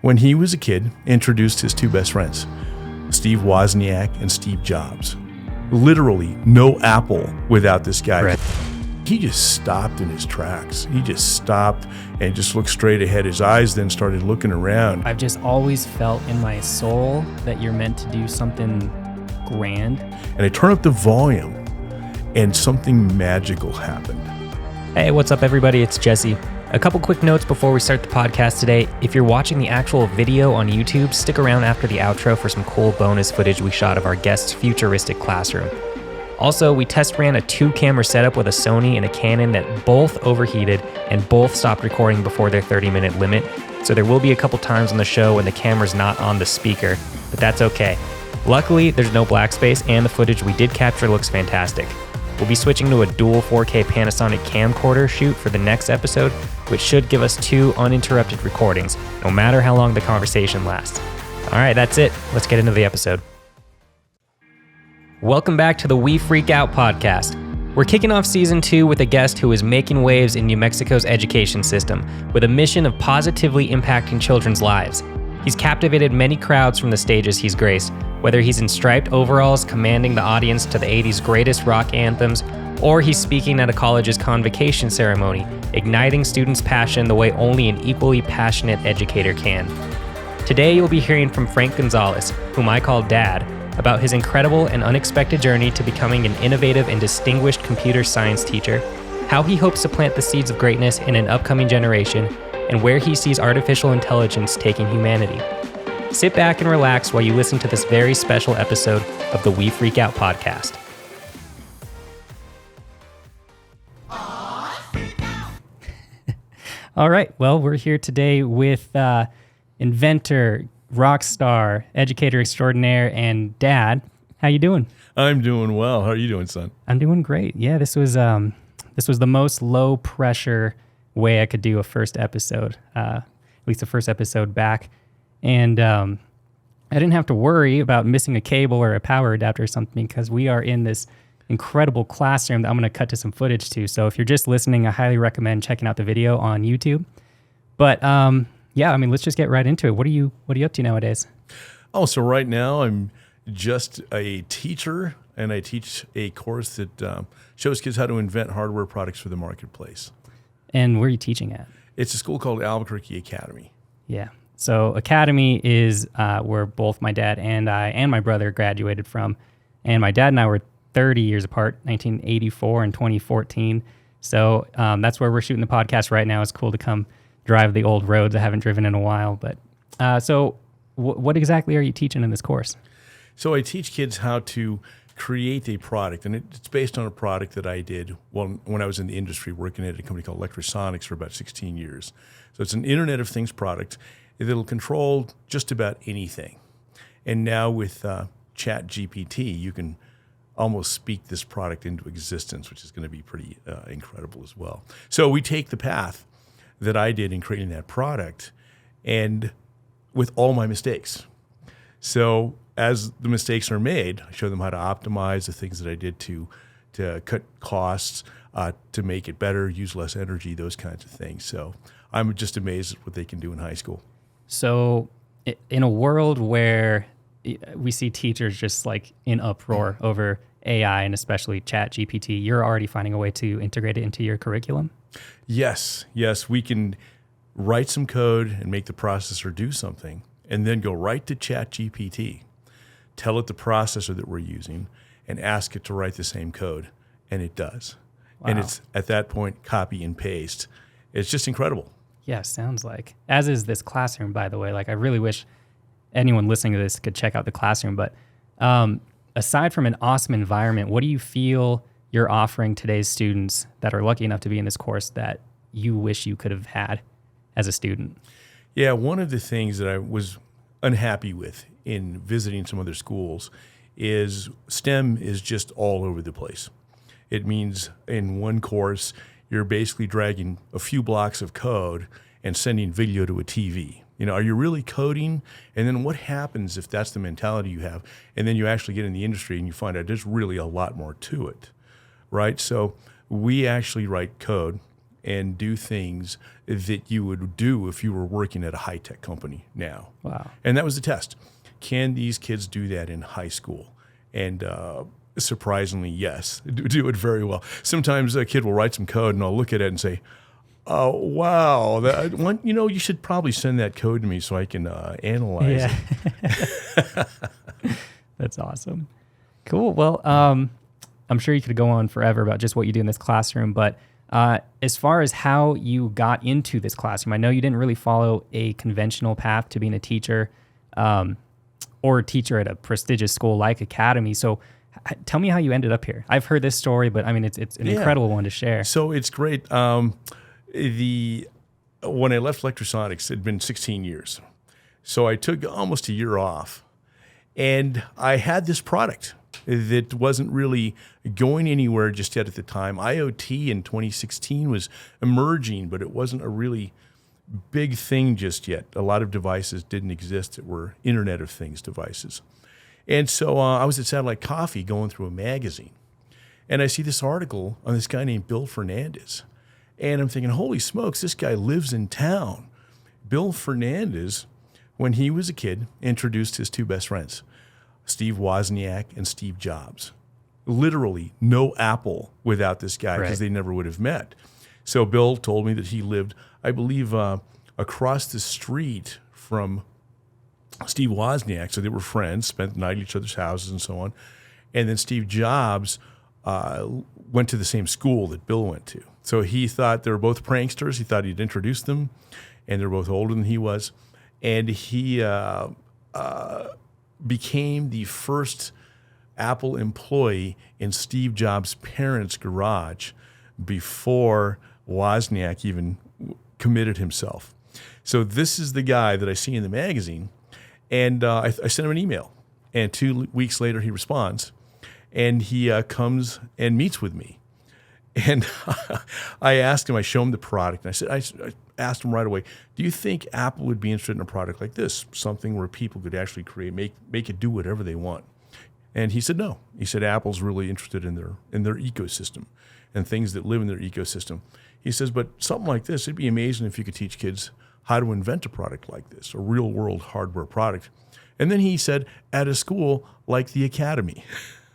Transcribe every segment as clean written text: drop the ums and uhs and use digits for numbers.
when he was a kid, introduced his two best friends, Steve Wozniak and Steve Jobs. Literally no Apple without this guy. Right. He just stopped in his tracks. He just stopped and just looked straight ahead. His eyes then started looking around. I've just always felt in my soul that you're meant to do something grand. And I turned up the volume and something magical happened. Hey, what's up, everybody? It's Jesse. A couple quick notes before we start the podcast today. If you're watching the actual video on YouTube, stick around after the outro for some cool bonus footage we shot of our guest's futuristic classroom. Also, we test ran a 2-camera setup with a Sony and a Canon that both overheated and both stopped recording before their 30-minute limit. So there will be a couple times on the show when the camera's not on the speaker, but that's okay. Luckily, there's no black space and the footage we did capture looks fantastic. We'll be switching to a dual 4K Panasonic camcorder shoot for the next episode, which should give us 2 uninterrupted recordings, no matter how long the conversation lasts. All right, that's it. Let's get into the episode. Welcome back to the We Freak Out podcast. We're kicking off season 2 with a guest who is making waves in New Mexico's education system with a mission of positively impacting children's lives. He's captivated many crowds from the stages he's graced, whether he's in striped overalls commanding the audience to the 80s greatest rock anthems, or he's speaking at a college's convocation ceremony, igniting students' passion the way only an equally passionate educator can. Today you'll be hearing from Frank Gonzales, whom I call Dad, about his incredible and unexpected journey to becoming an innovative and distinguished computer science teacher, how he hopes to plant the seeds of greatness in an upcoming generation, and where he sees artificial intelligence taking humanity. Sit back and relax while you listen to this very special episode of the We Freak Out podcast. All right, well, we're here today with inventor, rock star, educator extraordinaire, and Dad. How you doing? I'm doing well. How are you doing, son? I'm doing great. Yeah, this was the most low pressure way I could do a first episode, at least the first episode back. And I didn't have to worry about missing a cable or a power adapter or something because we are in this incredible classroom that I'm going to cut to some footage to. So if you're just listening, I highly recommend checking out the video on YouTube. But yeah, I mean, let's just get right into it. What are you up to nowadays? Oh, so right now I'm just a teacher, and I teach a course that shows kids how to invent hardware products for the marketplace. And where are you teaching at? It's a school called Albuquerque Academy. Yeah. So Academy is where both my dad and I and my brother graduated from. And my dad and I were 30 years apart, 1984 and 2014. So that's where we're shooting the podcast right now. It's cool to come drive the old roads I haven't driven in a while. But so what exactly are you teaching in this course? So I teach kids how to create a product, and it's based on a product that I did when I was in the industry working at a company called Electrosonics for about 16 years. So it's an Internet of Things product that'll control just about anything. And now with Chat GPT, you can almost speak this product into existence, which is going to be pretty incredible as well. So we take the path that I did in creating that product and with all my mistakes. So as the mistakes are made, I show them how to optimize the things that I did to cut costs, to make it better, use less energy, those kinds of things. So I'm just amazed at what they can do in high school. So in a world where we see teachers just like in uproar over AI and especially Chat GPT, you're already finding a way to integrate it into your curriculum? Yes, we can write some code and make the processor do something, and then go right to Chat GPT, tell it the processor that we're using, and ask it to write the same code, and it does. Wow. And it's at that point, copy and paste. It's just incredible. Yeah, sounds like. As is this classroom, by the way. Like, I really wish anyone listening to this could check out the classroom. But aside from an awesome environment, what do you feel you're offering today's students that are lucky enough to be in this course that you wish you could have had as a student? Yeah, one of the things that I was unhappy with in visiting some other schools is STEM is just all over the place. It means in one course, you're basically dragging a few blocks of code and sending video to a TV. You know, are you really coding? And then what happens if that's the mentality you have? And then you actually get in the industry and you find out there's really a lot more to it, right? So we actually write code and do things that you would do if you were working at a high-tech company now. Wow. And that was the test. Can these kids do that in high school? And surprisingly, yes, do it very well. Sometimes a kid will write some code, and I'll look at it and say, "Oh, wow! You should probably send that code to me so I can analyze it." That's awesome. Cool. Well, I'm sure you could go on forever about just what you do in this classroom, but as far as how you got into this classroom, I know you didn't really follow a conventional path to being a teacher or a teacher at a prestigious school like Academy. So tell me how you ended up here. I've heard this story, but I mean, it's an incredible one to share. So it's great. When I left Electrosonics, it had been 16 years. So I took almost a year off, and I had this product that wasn't really going anywhere just yet at the time. IoT in 2016 was emerging, but it wasn't a really big thing just yet. A lot of devices didn't exist that were Internet of Things devices. And so I was at Satellite Coffee going through a magazine, and I see this article on this guy named Bill Fernandez. And I'm thinking, holy smokes, this guy lives in town. Bill Fernandez, when he was a kid, introduced his two best friends, Steve Wozniak and Steve Jobs. Literally no Apple without this guy, because they never would have met. So Bill told me that he lived, I believe, across the street from Steve Wozniak. So they were friends, spent the night at each other's houses and so on. And then Steve Jobs went to the same school that Bill went to. So he thought they were both pranksters. He thought he'd introduce them, and they're both older than he was. And he became the first Apple employee in Steve Jobs' parents' garage before Wozniak even committed himself. So this is the guy that I see in the magazine, and I sent him an email. And 2 weeks later, he responds, and he comes and meets with me. And I asked him, I showed him the product, and I asked him right away, do you think Apple would be interested in a product like this, something where people could actually create, make it do whatever they want? And he said no. He said Apple's really interested in their ecosystem and things that live in their ecosystem. He says, but something like this, it'd be amazing if you could teach kids how to invent a product like this, a real-world hardware product. And then he said, at a school like the Academy.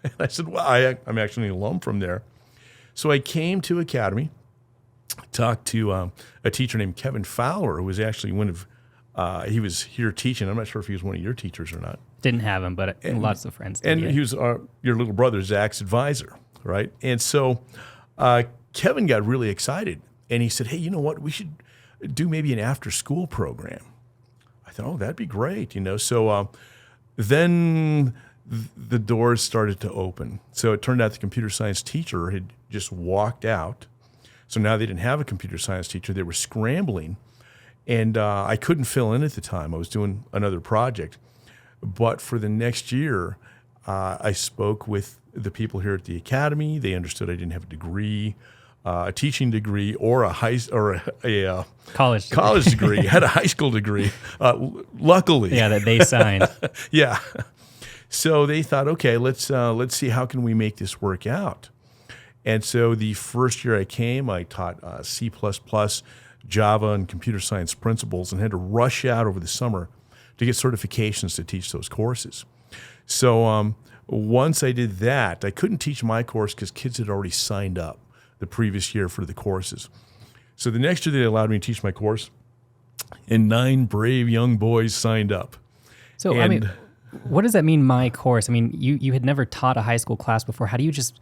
And I said, well, I'm actually an alum from there. So I came to Academy, talked to a teacher named Kevin Fowler, who was actually he was here teaching. I'm not sure if he was one of your teachers or not. Didn't have him, but lots of friends did. And he was your little brother, Zach's advisor, right? And so Kevin got really excited, and he said, hey, you know what? We should do maybe an after-school program. I thought, oh, that'd be great, So then the doors started to open. So it turned out the computer science teacher had just walked out. So now they didn't have a computer science teacher. They were scrambling. And I couldn't fill in at the time. I was doing another project. But for the next year, I spoke with the people here at the Academy. They understood I didn't have a degree, a teaching degree, or a college degree. I had a high school degree, luckily. Yeah, that they signed. Yeah. So they thought, okay, let's see how can we make this work out. And so the first year I came, I taught C++, Java, and computer science principles, and had to rush out over the summer to get certifications to teach those courses. So once I did that, I couldn't teach my course because kids had already signed up the previous year for the courses. So the next year they allowed me to teach my course, and 9 brave young boys signed up. So, what does that mean, my course? I mean, you had never taught a high school class before. How do you just,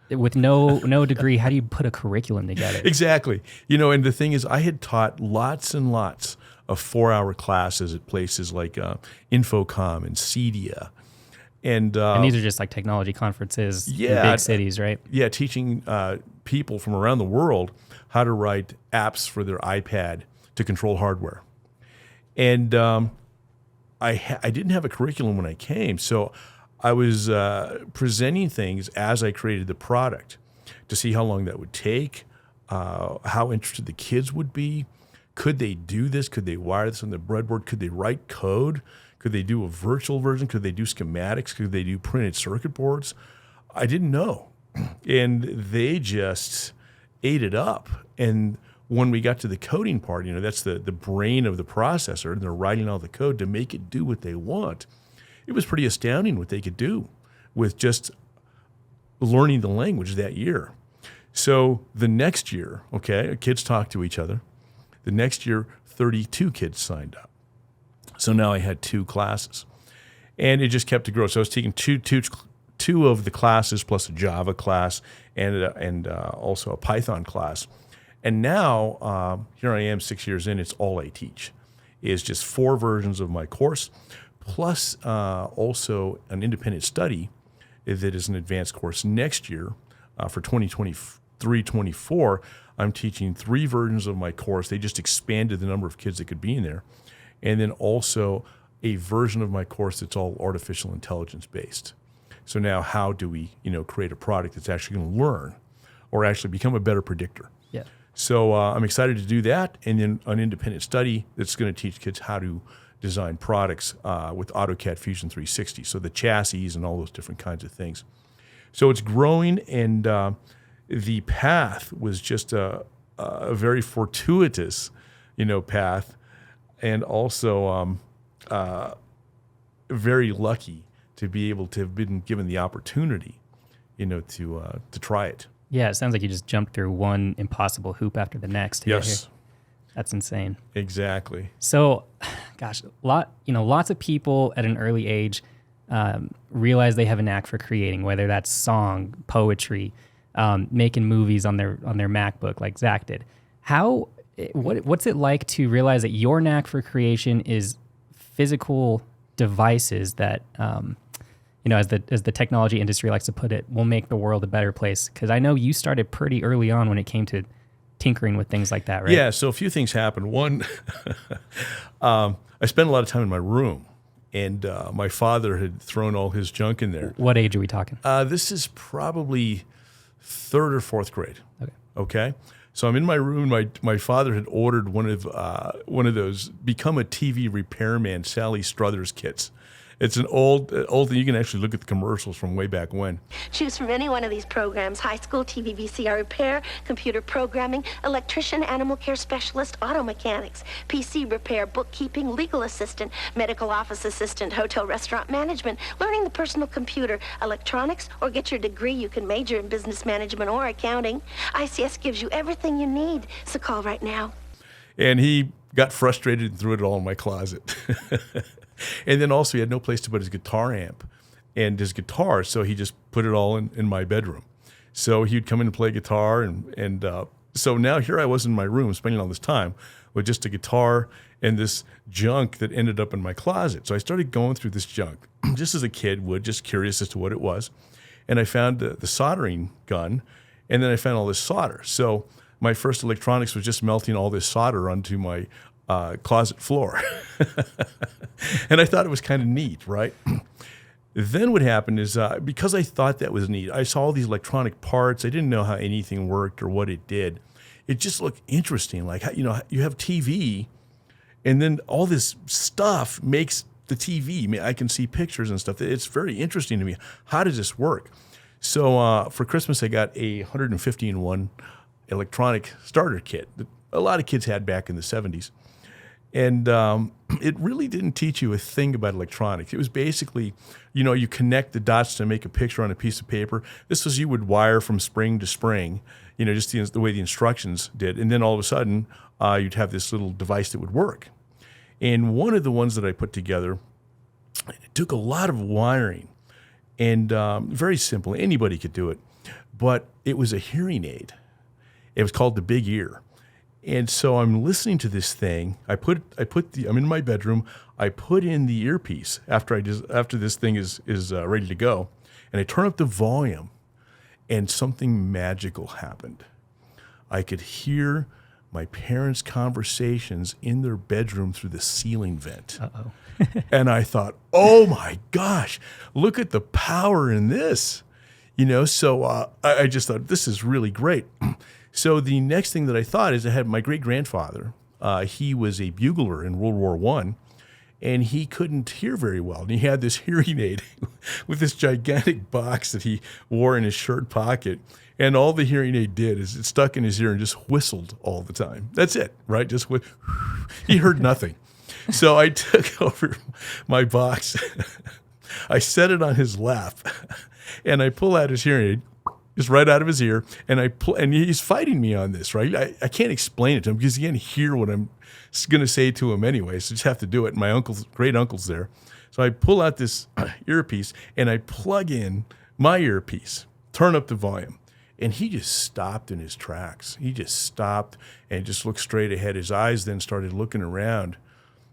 with no degree, how do you put a curriculum together? Exactly. And the thing is, I had taught lots and lots of 4-hour classes at places like Infocom and Cedia. And these are just like technology conferences in big cities, right? Yeah, teaching people from around the world how to write apps for their iPad to control hardware. And I didn't have a curriculum when I came, so I was presenting things as I created the product to see how long that would take, how interested the kids would be. Could they do this? Could they wire this on the breadboard? Could they write code? Could they do a virtual version? Could they do schematics? Could they do printed circuit boards? I didn't know. And they just ate it up. And when we got to the coding part, that's the brain of the processor, and they're writing all the code to make it do what they want. It was pretty astounding what they could do with just learning the language that year. So the next year, kids talked to each other. The next year, 32 kids signed up. So now I had 2 classes. And it just kept to grow. So I was taking two of the classes plus a Java class and also a Python class. And now, here I am 6 years in, it's all I teach is just 4 versions of my course, plus also an independent study that is an advanced course. Next year, for 2023-24, I'm teaching 3 versions of my course. They just expanded the number of kids that could be in there. And then also a version of my course that's all artificial intelligence based. So now how do we, create a product that's actually going to learn or actually become a better predictor? Yeah. So I'm excited to do that, and then an independent study that's going to teach kids how to design products with AutoCAD Fusion 360, so the chassis and all those different kinds of things. So it's growing, and the path was just a very fortuitous, path, and also very lucky to be able to have been given the opportunity, to try it. Yeah, it sounds like you just jumped through one impossible hoop after the next. To get Yes. here. That's insane. Exactly. So, gosh, lots of people at an early age realize they have a knack for creating, whether that's song, poetry, making movies on their MacBook, like Zach did. What's it like to realize that your knack for creation is physical devices that, as the technology industry likes to put it, will make the world a better place? Because I know you started pretty early on when it came to tinkering with things like that, right? Yeah, so a few things happened. One, I spent a lot of time in my room, and my father had thrown all his junk in there. What age are we talking? This is probably 3rd or 4th grade. Okay. So I'm in my room. My father had ordered one of those Become a TV Repairman Sally Struthers kits. It's an old thing. You can actually look at the commercials from way back when. Choose from any one of these programs: high school, TV, VCR repair, computer programming, electrician, animal care specialist, auto mechanics, PC repair, bookkeeping, legal assistant, medical office assistant, hotel restaurant management, learning the personal computer, electronics, or get your degree. You can major in business management or accounting. ICS gives you everything you need, so call right now. And he got frustrated and threw it all in my closet. And then also he had no place to put his guitar amp and his guitar, so he just put it all in my bedroom. So he'd come in and play guitar, and so now here I was in my room spending all this time with just a guitar and this junk that ended up in my closet. So I started going through this junk, just as a kid would, just curious as to what it was. And I found the soldering gun, and then I found all this solder. So my first electronics was just melting all this solder onto my closet floor. And I thought it was kind of neat, right? Then what happened is because I thought that was neat, I saw all these electronic parts. I didn't know how anything worked or what it did. It just looked interesting. Like, you have TV, and then all this stuff makes the TV. I mean, I can see pictures and stuff. It's very interesting to me. How does this work? So for Christmas, I got a 150-in-1 electronic starter kit that a lot of kids had back in the 70s. And it really didn't teach you a thing about electronics. It was basically, you connect the dots to make a picture on a piece of paper. This was you would wire from spring to spring, just the way the instructions did. And then all of a sudden, you'd have this little device that would work. And one of the ones that I put together, it took a lot of wiring and very simple. Anybody could do it. But it was a hearing aid. It was called the Big Ear. And so I'm listening to this thing. I'm in my bedroom. I put in the earpiece after this thing is ready to go, and I turn up the volume, and something magical happened. I could hear my parents' conversations in their bedroom through the ceiling vent. Uh-oh. And I thought, oh my gosh, look at the power in this. So I just thought, this is really great. So the next thing that I thought is I had my great-grandfather. He was a bugler in World War I, and he couldn't hear very well. And he had this hearing aid with this gigantic box that he wore in his shirt pocket. And all the hearing aid did is it stuck in his ear and just whistled all the time. That's it, right? Just he heard nothing. So I took over my box, I set it on his lap, and I pull out his hearing aid, just right out of his ear, and and he's fighting me on this, right? I can't explain it to him because he can't hear what I'm going to say to him anyway, so I just have to do it. My great uncle's there. So I pull out this earpiece, and I plug in my earpiece, turn up the volume, and he just stopped in his tracks. He just stopped and just looked straight ahead. His eyes then started looking around,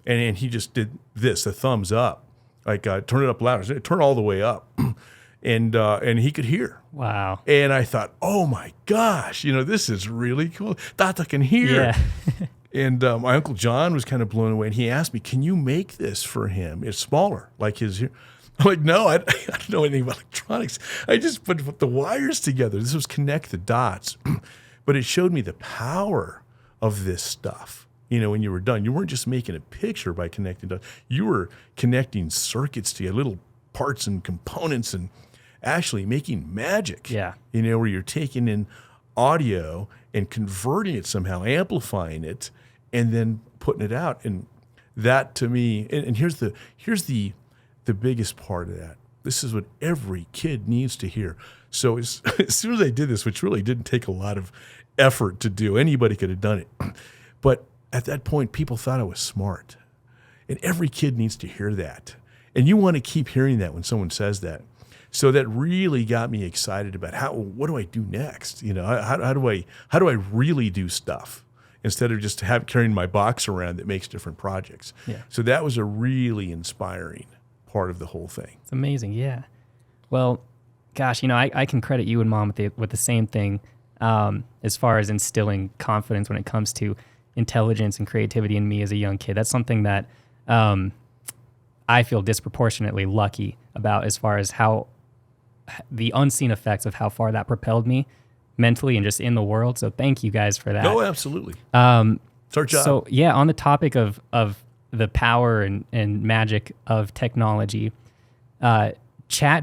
and he just did this, a thumbs up, like turn it up louder, turn all the way up. And he could hear. Wow. And I thought, oh my gosh, this is really cool. Tata can hear. Yeah. And my Uncle John was kind of blown away. And he asked me, can you make this for him? It's smaller, like his ear. I'm like, no, I don't know anything about electronics. I just put the wires together. This was connect the dots. But it showed me the power of this stuff. When you were done, you weren't just making a picture by connecting dots. You were connecting circuits together, little parts and components, and actually making magic. Yeah. Where you're taking in audio and converting it somehow, amplifying it, and then putting it out. And that to me, and here's the biggest part of that. This is what every kid needs to hear. So as soon as I did this, which really didn't take a lot of effort to do, anybody could have done it. But at that point, people thought I was smart. And every kid needs to hear that. And you want to keep hearing that when someone says that. So that really got me excited about what do I do next? How do I really do stuff instead of just carrying my box around that makes different projects? Yeah. So that was a really inspiring part of the whole thing. It's amazing. Yeah. Well, gosh, I can credit you and Mom with the same thing as far as instilling confidence when it comes to intelligence and creativity in me as a young kid. That's something that I feel disproportionately lucky about as far as how the unseen effects of how far that propelled me mentally and just in the world. So thank you guys for that. No, absolutely. It's our job. So yeah, on the topic of the power and magic of technology, Chat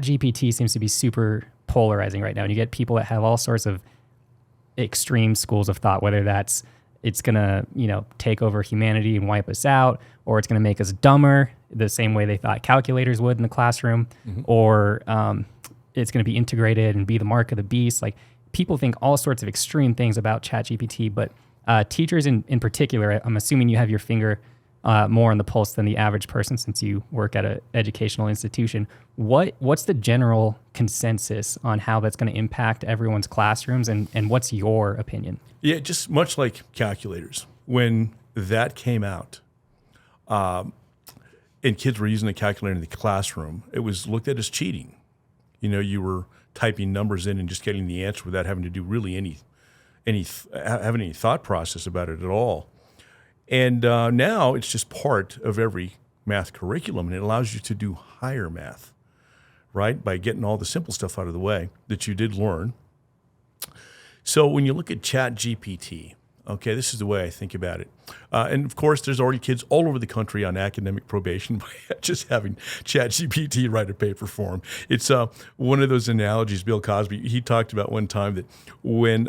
GPT seems to be super polarizing right now. And you get people that have all sorts of extreme schools of thought, whether that's it's going to, take over humanity and wipe us out, or it's going to make us dumber the same way they thought calculators would in the classroom, or it's going to be integrated and be the mark of the beast. Like, people think all sorts of extreme things about ChatGPT, but teachers in particular, I'm assuming you have your finger more on the pulse than the average person since you work at an educational institution. What's the general consensus on how that's going to impact everyone's classrooms, and what's your opinion? Yeah, just much like calculators. When that came out, and kids were using a calculator in the classroom, it was looked at as cheating. You were typing numbers in and just getting the answer without having to do really having any thought process about it at all. And now it's just part of every math curriculum, and it allows you to do higher math, right? By getting all the simple stuff out of the way that you did learn. So when you look at ChatGPT, okay, this is the way I think about it. And of course, there's already kids all over the country on academic probation by just having ChatGPT write a paper for them. It's one of those analogies, Bill Cosby, he talked about one time that when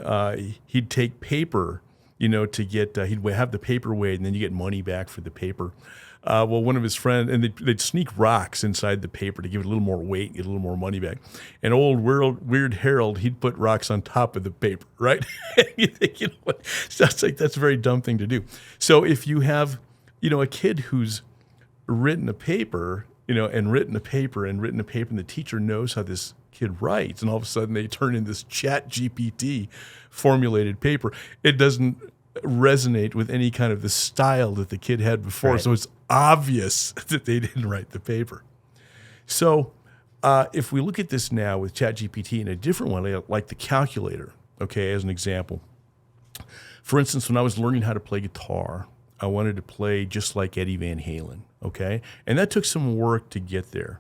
he'd take paper, to get, he'd have the paper weighed and then you get money back for the paper. Well, one of his friends, and they'd sneak rocks inside the paper to give it a little more weight, get a little more money back. And old Weird Harold, he'd put rocks on top of the paper, right? You think, what? Sounds like that's a very dumb thing to do. So if you have, a kid who's written a paper, and written a paper, and the teacher knows how this kid writes, and all of a sudden they turn in this ChatGPT formulated paper, it doesn't resonate with any kind of the style that the kid had before. Right. So it's obvious that they didn't write the paper. So if we look at this now with ChatGPT in a different way, like the calculator, okay, as an example. For instance, when I was learning how to play guitar, I wanted to play just like Eddie Van Halen, okay? And that took some work to get there.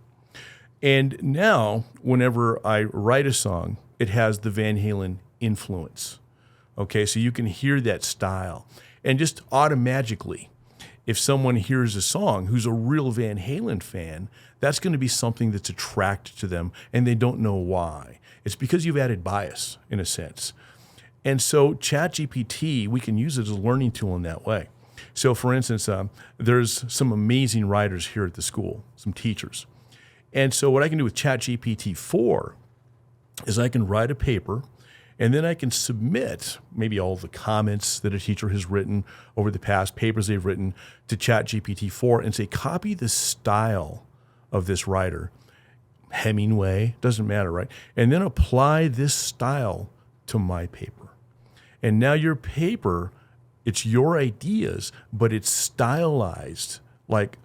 And now, whenever I write a song, it has the Van Halen influence. Okay, so you can hear that style. And just automatically, if someone hears a song who's a real Van Halen fan, that's going to be something that's attracted to them, and they don't know why. It's because you've added bias, in a sense. And so ChatGPT, we can use it as a learning tool in that way. So for instance, there's some amazing writers here at the school, some teachers. And so what I can do with ChatGPT 4 is I can write a paper, and then I can submit maybe all the comments that a teacher has written over the past, papers they've written, to ChatGPT 4 and say, copy the style of this writer, Hemingway, doesn't matter, right? And then apply this style to my paper. And now your paper, it's your ideas, but it's stylized like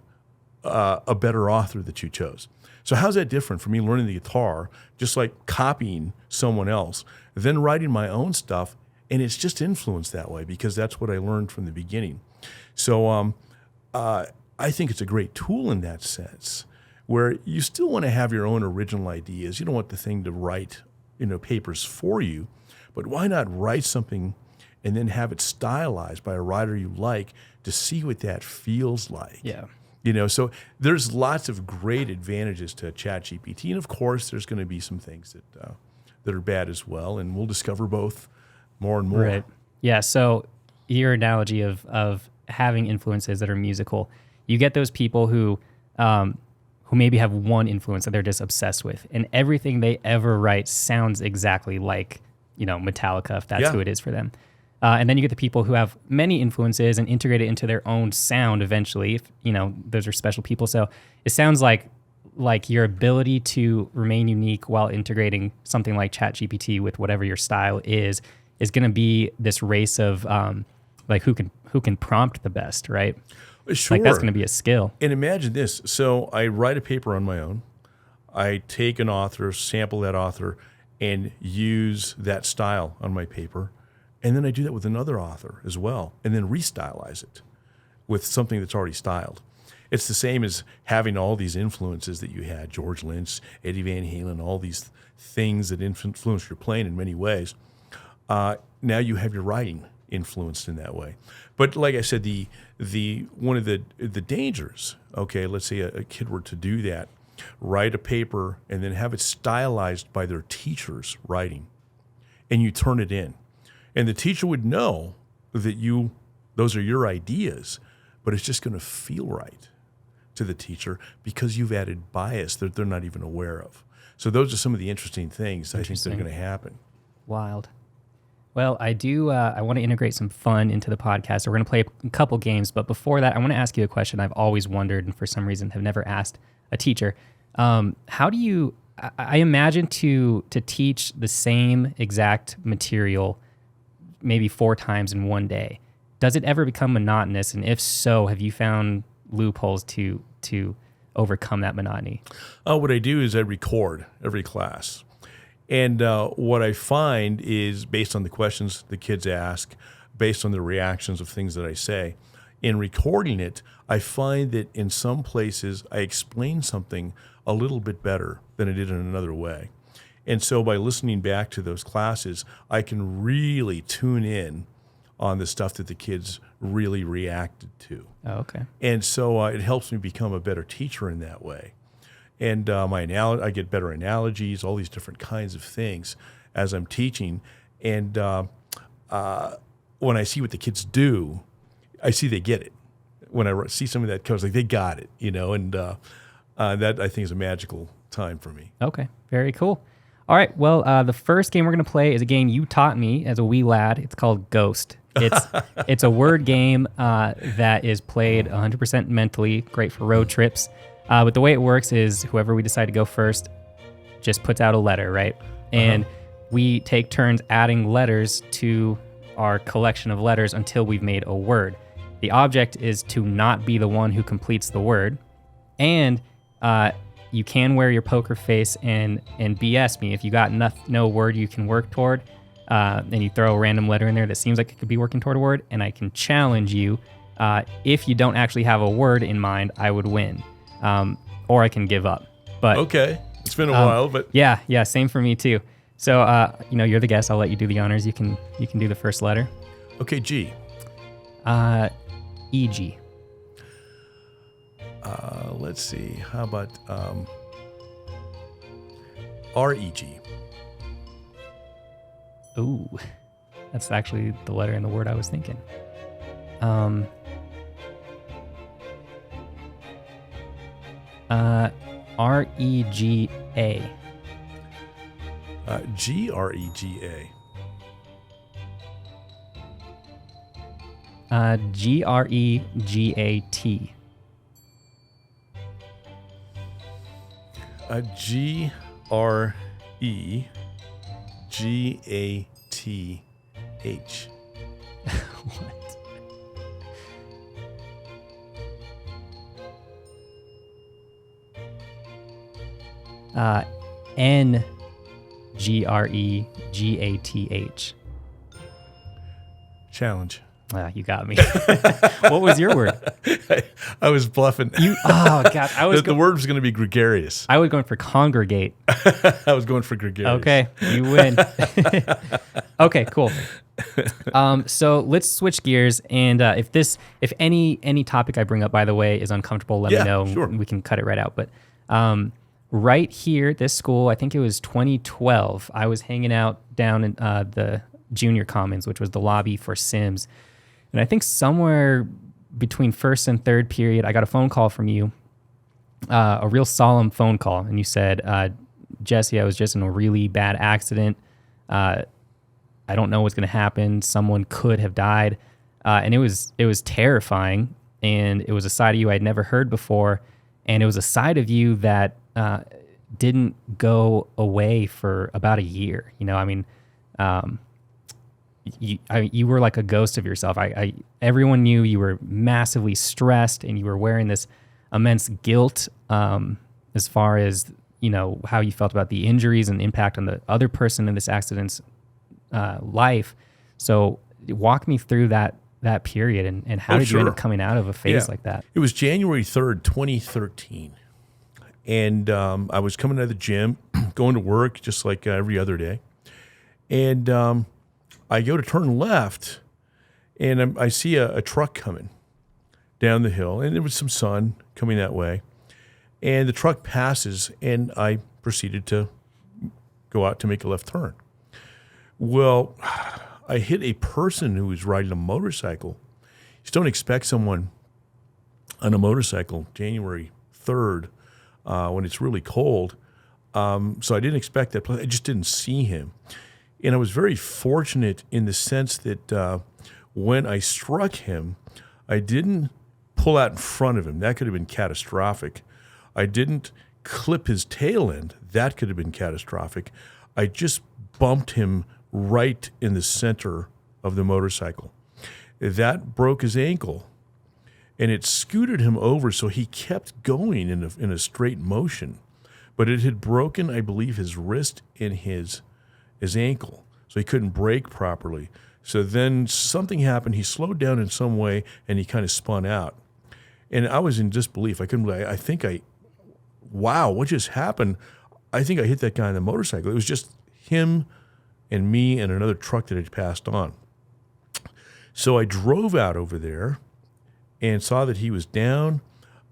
a better author that you chose. So how's that different from me learning the guitar, just like copying someone else, then writing my own stuff, and it's just influenced that way because that's what I learned from the beginning. So I think it's a great tool in that sense, where you still want to have your own original ideas. You don't want the thing to write, papers for you, but why not write something and then have it stylized by a writer you like to see what that feels like? Yeah. So there's lots of great advantages to ChatGPT, and of course, there's going to be some things that are bad as well, and we'll discover both more and more. Right. Yeah. So your analogy of having influences that are musical, you get those people who maybe have one influence that they're just obsessed with, and everything they ever write sounds exactly like Metallica, if that's who it is for them. And then you get the people who have many influences and integrate it into their own sound eventually. If, those are special people. So it sounds like your ability to remain unique while integrating something like ChatGPT with whatever your style is going to be this race of who can prompt the best, right? Sure. Like that's going to be a skill. And imagine this. So I write a paper on my own. I take an author, sample that author, and use that style on my paper. And then I do that with another author as well, and then restylize it with something that's already styled. It's the same as having all these influences that you had, George Lynch, Eddie Van Halen, all these things that influence your playing in many ways. Now you have your writing influenced in that way. But like I said, the one of the dangers, okay, let's say a kid were to do that, write a paper and then have it stylized by their teacher's writing, and you turn it in. And the teacher would know that those are your ideas, but it's just going to feel right to the teacher because you've added bias that they're not even aware of. So those are some of the interesting things I think that are going to happen. Wild. Well, I want to integrate some fun into the podcast. We're going to play a couple games, but before that, I want to ask you a question I've always wondered and for some reason have never asked a teacher. How do you, I imagine to teach the same exact material maybe 4 times in one day, does it ever become monotonous? And if so, have you found loopholes to overcome that monotony? What I do is I record every class. And what I find is, based on the questions the kids ask, based on the reactions of things that I say, in recording it, I find that in some places I explain something a little bit better than I did in another way. And so by listening back to those classes, I can really tune in on the stuff that the kids really reacted to. Oh, okay. And so it helps me become a better teacher in that way. And I get better analogies, all these different kinds of things as I'm teaching. And when I see what the kids do, I see they get it. When I see some of that comes, like they got it, and that I think is a magical time for me. Okay, very cool. All right, well, the first game we're going to play is a game you taught me as a wee lad. It's called Ghost. It's a word game that is played 100% mentally, great for road trips. But the way it works is whoever we decide to go first just puts out a letter, right? And we take turns adding letters to our collection of letters until we've made a word. The object is to not be the one who completes the word. And you can wear your poker face and BS me. If you got no word you can work toward, and you throw a random letter in there that seems like it could be working toward a word, and I can challenge you. If you don't actually have a word in mind, I would win. Or I can give up. But okay, it's been a while, but yeah, same for me too. So you're the guest. I'll let you do the honors. You can do the first letter. Okay, G. E.G. Let's see. How about REG? Ooh, that's actually the letter in the word I was thinking. REGA. GREGA. GREGAT. GREGATH. What? NGREGATH. Challenge. You got me. What was your word? I was bluffing. Oh God, The word was going to be gregarious. I was going for congregate. I was going for gregarious. Okay, you win. Okay, cool. So let's switch gears, and if any topic I bring up, by the way, is uncomfortable, let me know. Sure. We can cut it right out. But right here at this school, I think it was 2012. I was hanging out down in the junior commons, which was the lobby for Sims, and I think somewhere between first and third period, I got a phone call from you, a real solemn phone call, and you said, "Jesse, I was just in a really bad accident. I don't know what's going to happen. Someone could have died," and it was terrifying, and it was a side of you I'd never heard before, and it was a side of you that didn't go away for about a year. You know, I mean, you were like a ghost of yourself. Everyone knew you were massively stressed, and you were wearing this immense guilt as far as, you know, how you felt about the injuries and the impact on the other person in this accident's life. So walk me through that period, and how did you end up coming out of a phase like that? It was January 3rd, 2013. And I was coming out of the gym, going to work just like every other day. And I go to turn left, and I see a truck coming down the hill. And there was some sun coming that way. And the truck passes, and I proceeded to go out to make a left turn. Well, I hit a person who was riding a motorcycle. You just don't expect someone on a motorcycle January 3rd when it's really cold. So I didn't expect that. I just didn't see him. And I was very fortunate in the sense that when I struck him, I didn't pull out in front of him. That could have been catastrophic. I didn't clip his tail end. That could have been catastrophic. I just bumped him right in the center of the motorcycle. That broke his ankle, and it scooted him over, so he kept going in a straight motion. But it had broken, I believe, his wrist and his ankle, so he couldn't brake properly. So then something happened. He slowed down in some way, and he kind of spun out. And I was in disbelief. I couldn't believe. Wow, what just happened? I think I hit that guy on the motorcycle. It was just him and me and another truck that had passed on. So I drove out over there and saw that he was down.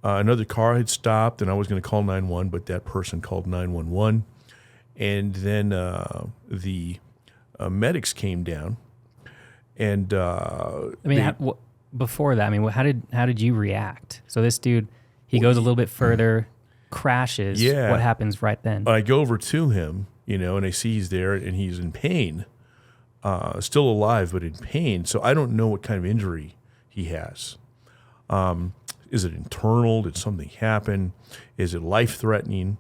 Another car had stopped, and I was going to call 911, but that person called 911. And then the medics came down, and before that, I mean, how did you react? So this dude, he goes a little bit further, crashes. Yeah. What happens right then? I go over to him, and I see he's there, and he's in pain, still alive, but in pain. So I don't know what kind of injury he has. Is it internal? Did something happen? Is it life-threatening?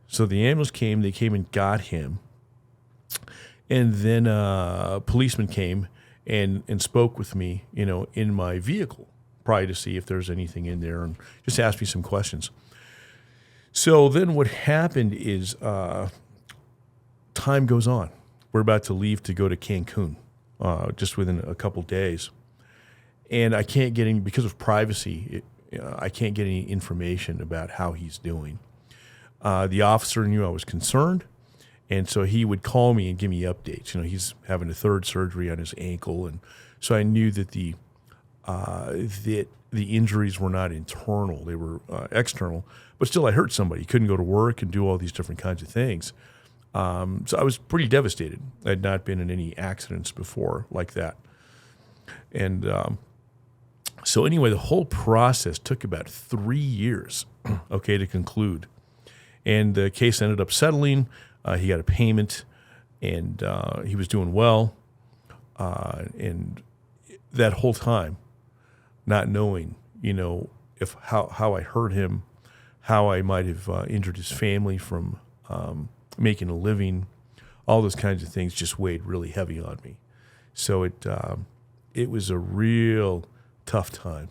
So the ambulance came. They came and got him. And then a policeman came and spoke with me, in my vehicle, probably to see if there's anything in there and just asked me some questions. So then what happened is time goes on. We're about to leave to go to Cancun just within a couple days. And I can't get any, because of privacy, I can't get any information about how he's doing. The officer knew I was concerned, and so he would call me and give me updates. He's having a third surgery on his ankle, and so I knew that the that the injuries were not internal, they were external, but still I hurt somebody, couldn't go to work and do all these different kinds of things. So I was pretty devastated. I had not been in any accidents before like that. And so anyway, the whole process took about 3 years, okay, to conclude. And the case ended up settling. He got a payment, and he was doing well. And that whole time, not knowing, if how I hurt him, how I might have injured his family from making a living, all those kinds of things just weighed really heavy on me. So it was a real tough time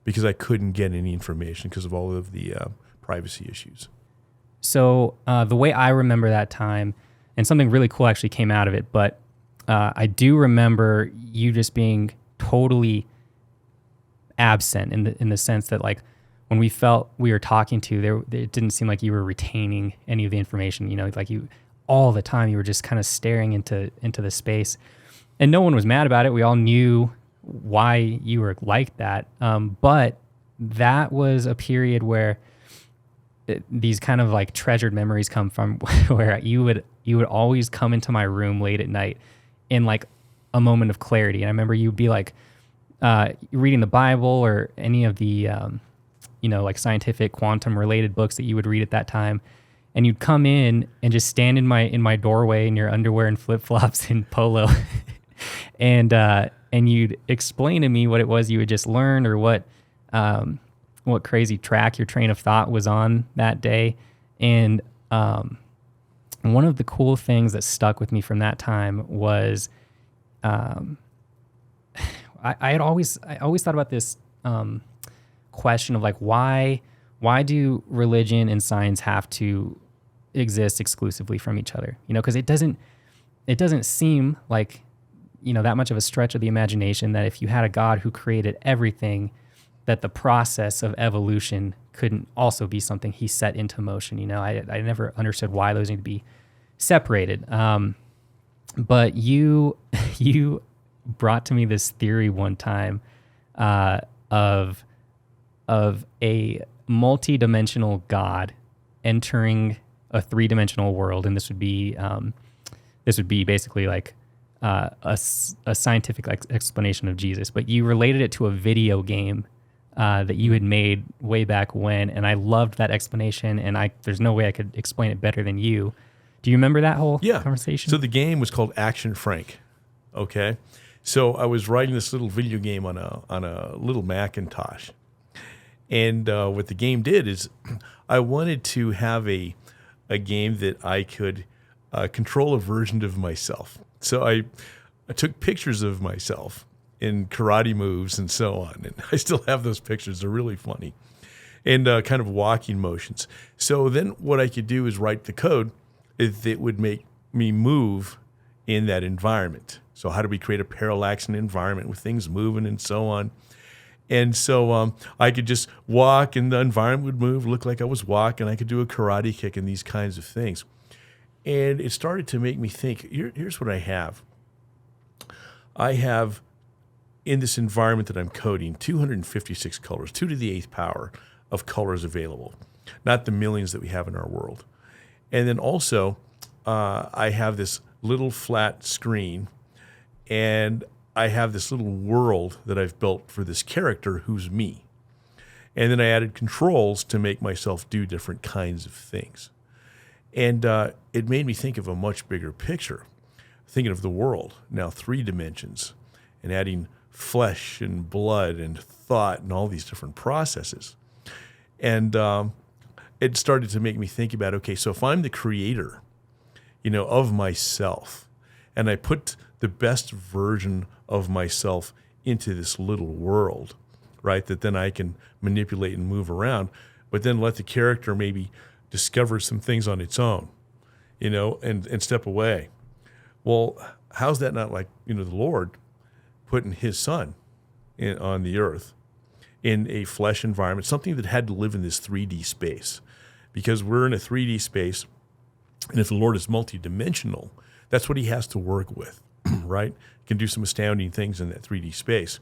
because I couldn't get any information because of all of the privacy issues. So the way I remember that time, and something really cool actually came out of it, but I do remember you just being totally absent in the sense that, like, when we felt we were talking to you, it didn't seem like you were retaining any of the information. Like you all the time you were just kind of staring into the space, and no one was mad about it. We all knew why you were like that, but that was a period where these kind of like treasured memories come from, where you would always come into my room late at night in like a moment of clarity. And I remember you'd be like reading the Bible or any of the like scientific quantum related books that you would read at that time, and you'd come in and just stand in my doorway in your underwear and flip-flops and polo and you'd explain to me what it was you had just learned, or what crazy track your train of thought was on that day. And one of the cool things that stuck with me from that time was I always thought about this question of like, why do religion and science have to exist exclusively from each other? Because it doesn't seem like that much of a stretch of the imagination that if you had a God who created everything, that the process of evolution couldn't also be something he set into motion. I never understood why those need to be separated. But you brought to me this theory one time of a multi-dimensional God entering a three-dimensional world, and this would be basically like a scientific explanation of Jesus. But you related it to a video game that you had made way back when, and I loved that explanation, and there's no way I could explain it better than you. Do you remember that whole conversation? So the game was called Action Frank, okay? So I was writing this little video game on a little Macintosh, and what the game did is I wanted to have a game that I could control a version of myself. So I took pictures of myself in karate moves and so on. And I still have those pictures. They're really funny. And kind of walking motions. So then what I could do is write the code that would make me move in that environment. So how do we create a parallax in an environment with things moving and so on? And so I could just walk and the environment would move, look like I was walking. I could do a karate kick and these kinds of things. And it started to make me think, here's what I have. I have, in this environment that I'm coding, 256 colors, 2 to the 8th power of colors available, not the millions that we have in our world. And then also, I have this little flat screen, and I have this little world that I've built for this character who's me. And then I added controls to make myself do different kinds of things. And it made me think of a much bigger picture, thinking of the world, now 3 dimensions, and adding flesh and blood and thought and all these different processes. And it started to make me think about, okay, so if I'm the creator, of myself, and I put the best version of myself into this little world, right, that then I can manipulate and move around, but then let the character maybe discover some things on its own, and step away. Well, how's that not like, the Lord putting his son on the earth in a flesh environment, something that had to live in this 3D space, because we're in a 3D space. And if the Lord is multidimensional, that's what he has to work with, right? He can do some astounding things in that 3D space.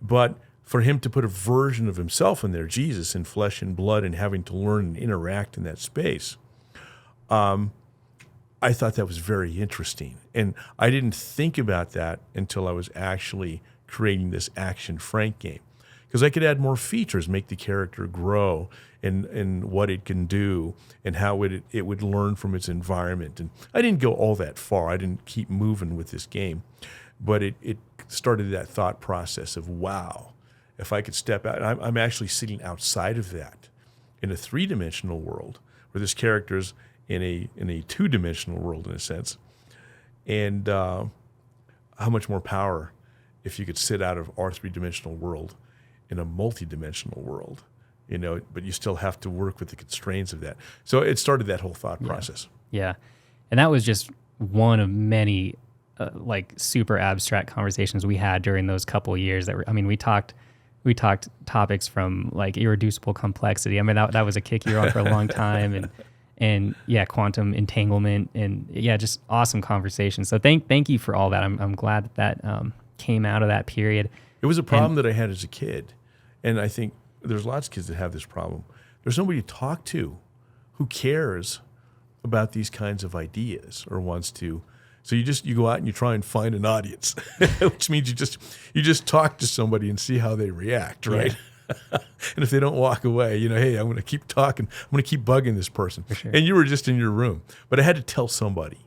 But for him to put a version of himself in there, Jesus in flesh and blood, and having to learn and interact in that space, I thought that was very interesting. And I didn't think about that until I was actually creating this Action Frank game. Because I could add more features, make the character grow, and what it can do, and how it would learn from its environment. And I didn't go all that far. I didn't keep moving with this game. But it started that thought process of, wow, if I could step out. And I'm actually sitting outside of that in a three-dimensional world where this character's in a two-dimensional world, in a sense. And how much more power if you could sit out of our three-dimensional world in a multi-dimensional world, but you still have to work with the constraints of that. So it started that whole thought process. Yeah. And that was just one of many super abstract conversations we had during those couple of years we talked topics from like irreducible complexity. I mean, that was a kick you were on for a long time, and quantum entanglement, and just awesome conversations. So thank you for all that. I'm glad that came out of that period. It was a problem that I had as a kid. And I think there's lots of kids that have this problem. There's nobody to talk to who cares about these kinds of ideas or wants to. So you go out and you try and find an audience, which means you just talk to somebody and see how they react, right? Yeah. And if they don't walk away, hey, I'm going to keep talking. I'm going to keep bugging this person. For sure. And you were just in your room. But I had to tell somebody,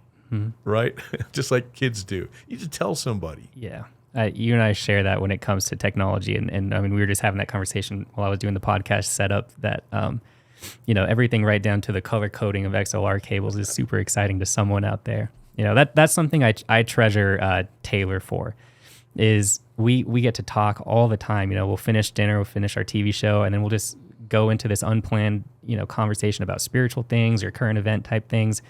right? Just like kids do. You need to tell somebody. Yeah. You and I share that when it comes to technology. And I mean, we were just having that conversation while I was doing the podcast setup that, everything right down to the color coding of XLR cables is super exciting to someone out there. That's something I treasure Taylor for, is we get to talk all the time. We'll finish dinner, we'll finish our TV show, and then we'll just go into this unplanned, conversation about spiritual things or current event type things.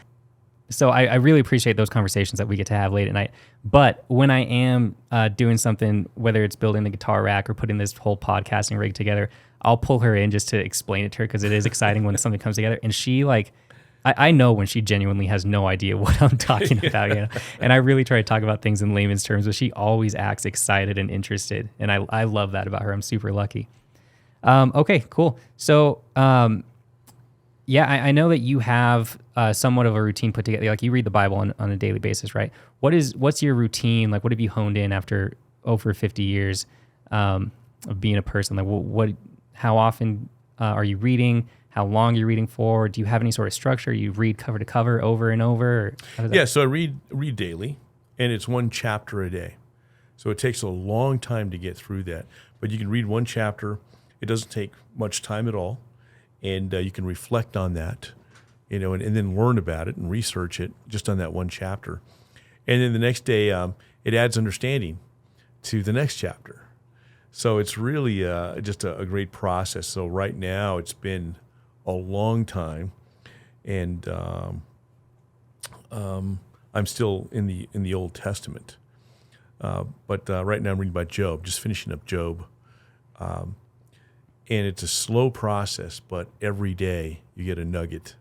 So I really appreciate those conversations that we get to have late at night. But when I am doing something, whether it's building the guitar rack or putting this whole podcasting rig together, I'll pull her in just to explain it to her, because it is exciting when something comes together. And she I know when she genuinely has no idea what I'm talking about. And I really try to talk about things in layman's terms, but she always acts excited and interested. And I love that about her. I'm super lucky. Okay, cool. So, I know that you have somewhat of a routine put together. Like, you read the Bible on a daily basis, right? What's your routine? Like, what have you honed in after over 50 years of being a person? Like, how often are you reading? How long are you reading for? Do you have any sort of structure? You read cover to cover over and over? So I read daily, and it's one chapter a day. So it takes a long time to get through that. But you can read one chapter. It doesn't take much time at all. And you can reflect on that, and then learn about it and research it just on that one chapter. And then the next day, it adds understanding to the next chapter. So it's really just a great process. So right now, it's been a long time, and I'm still in the Old Testament. But right now, I'm reading about Job, just finishing up Job. And it's a slow process, but every day you get a nugget,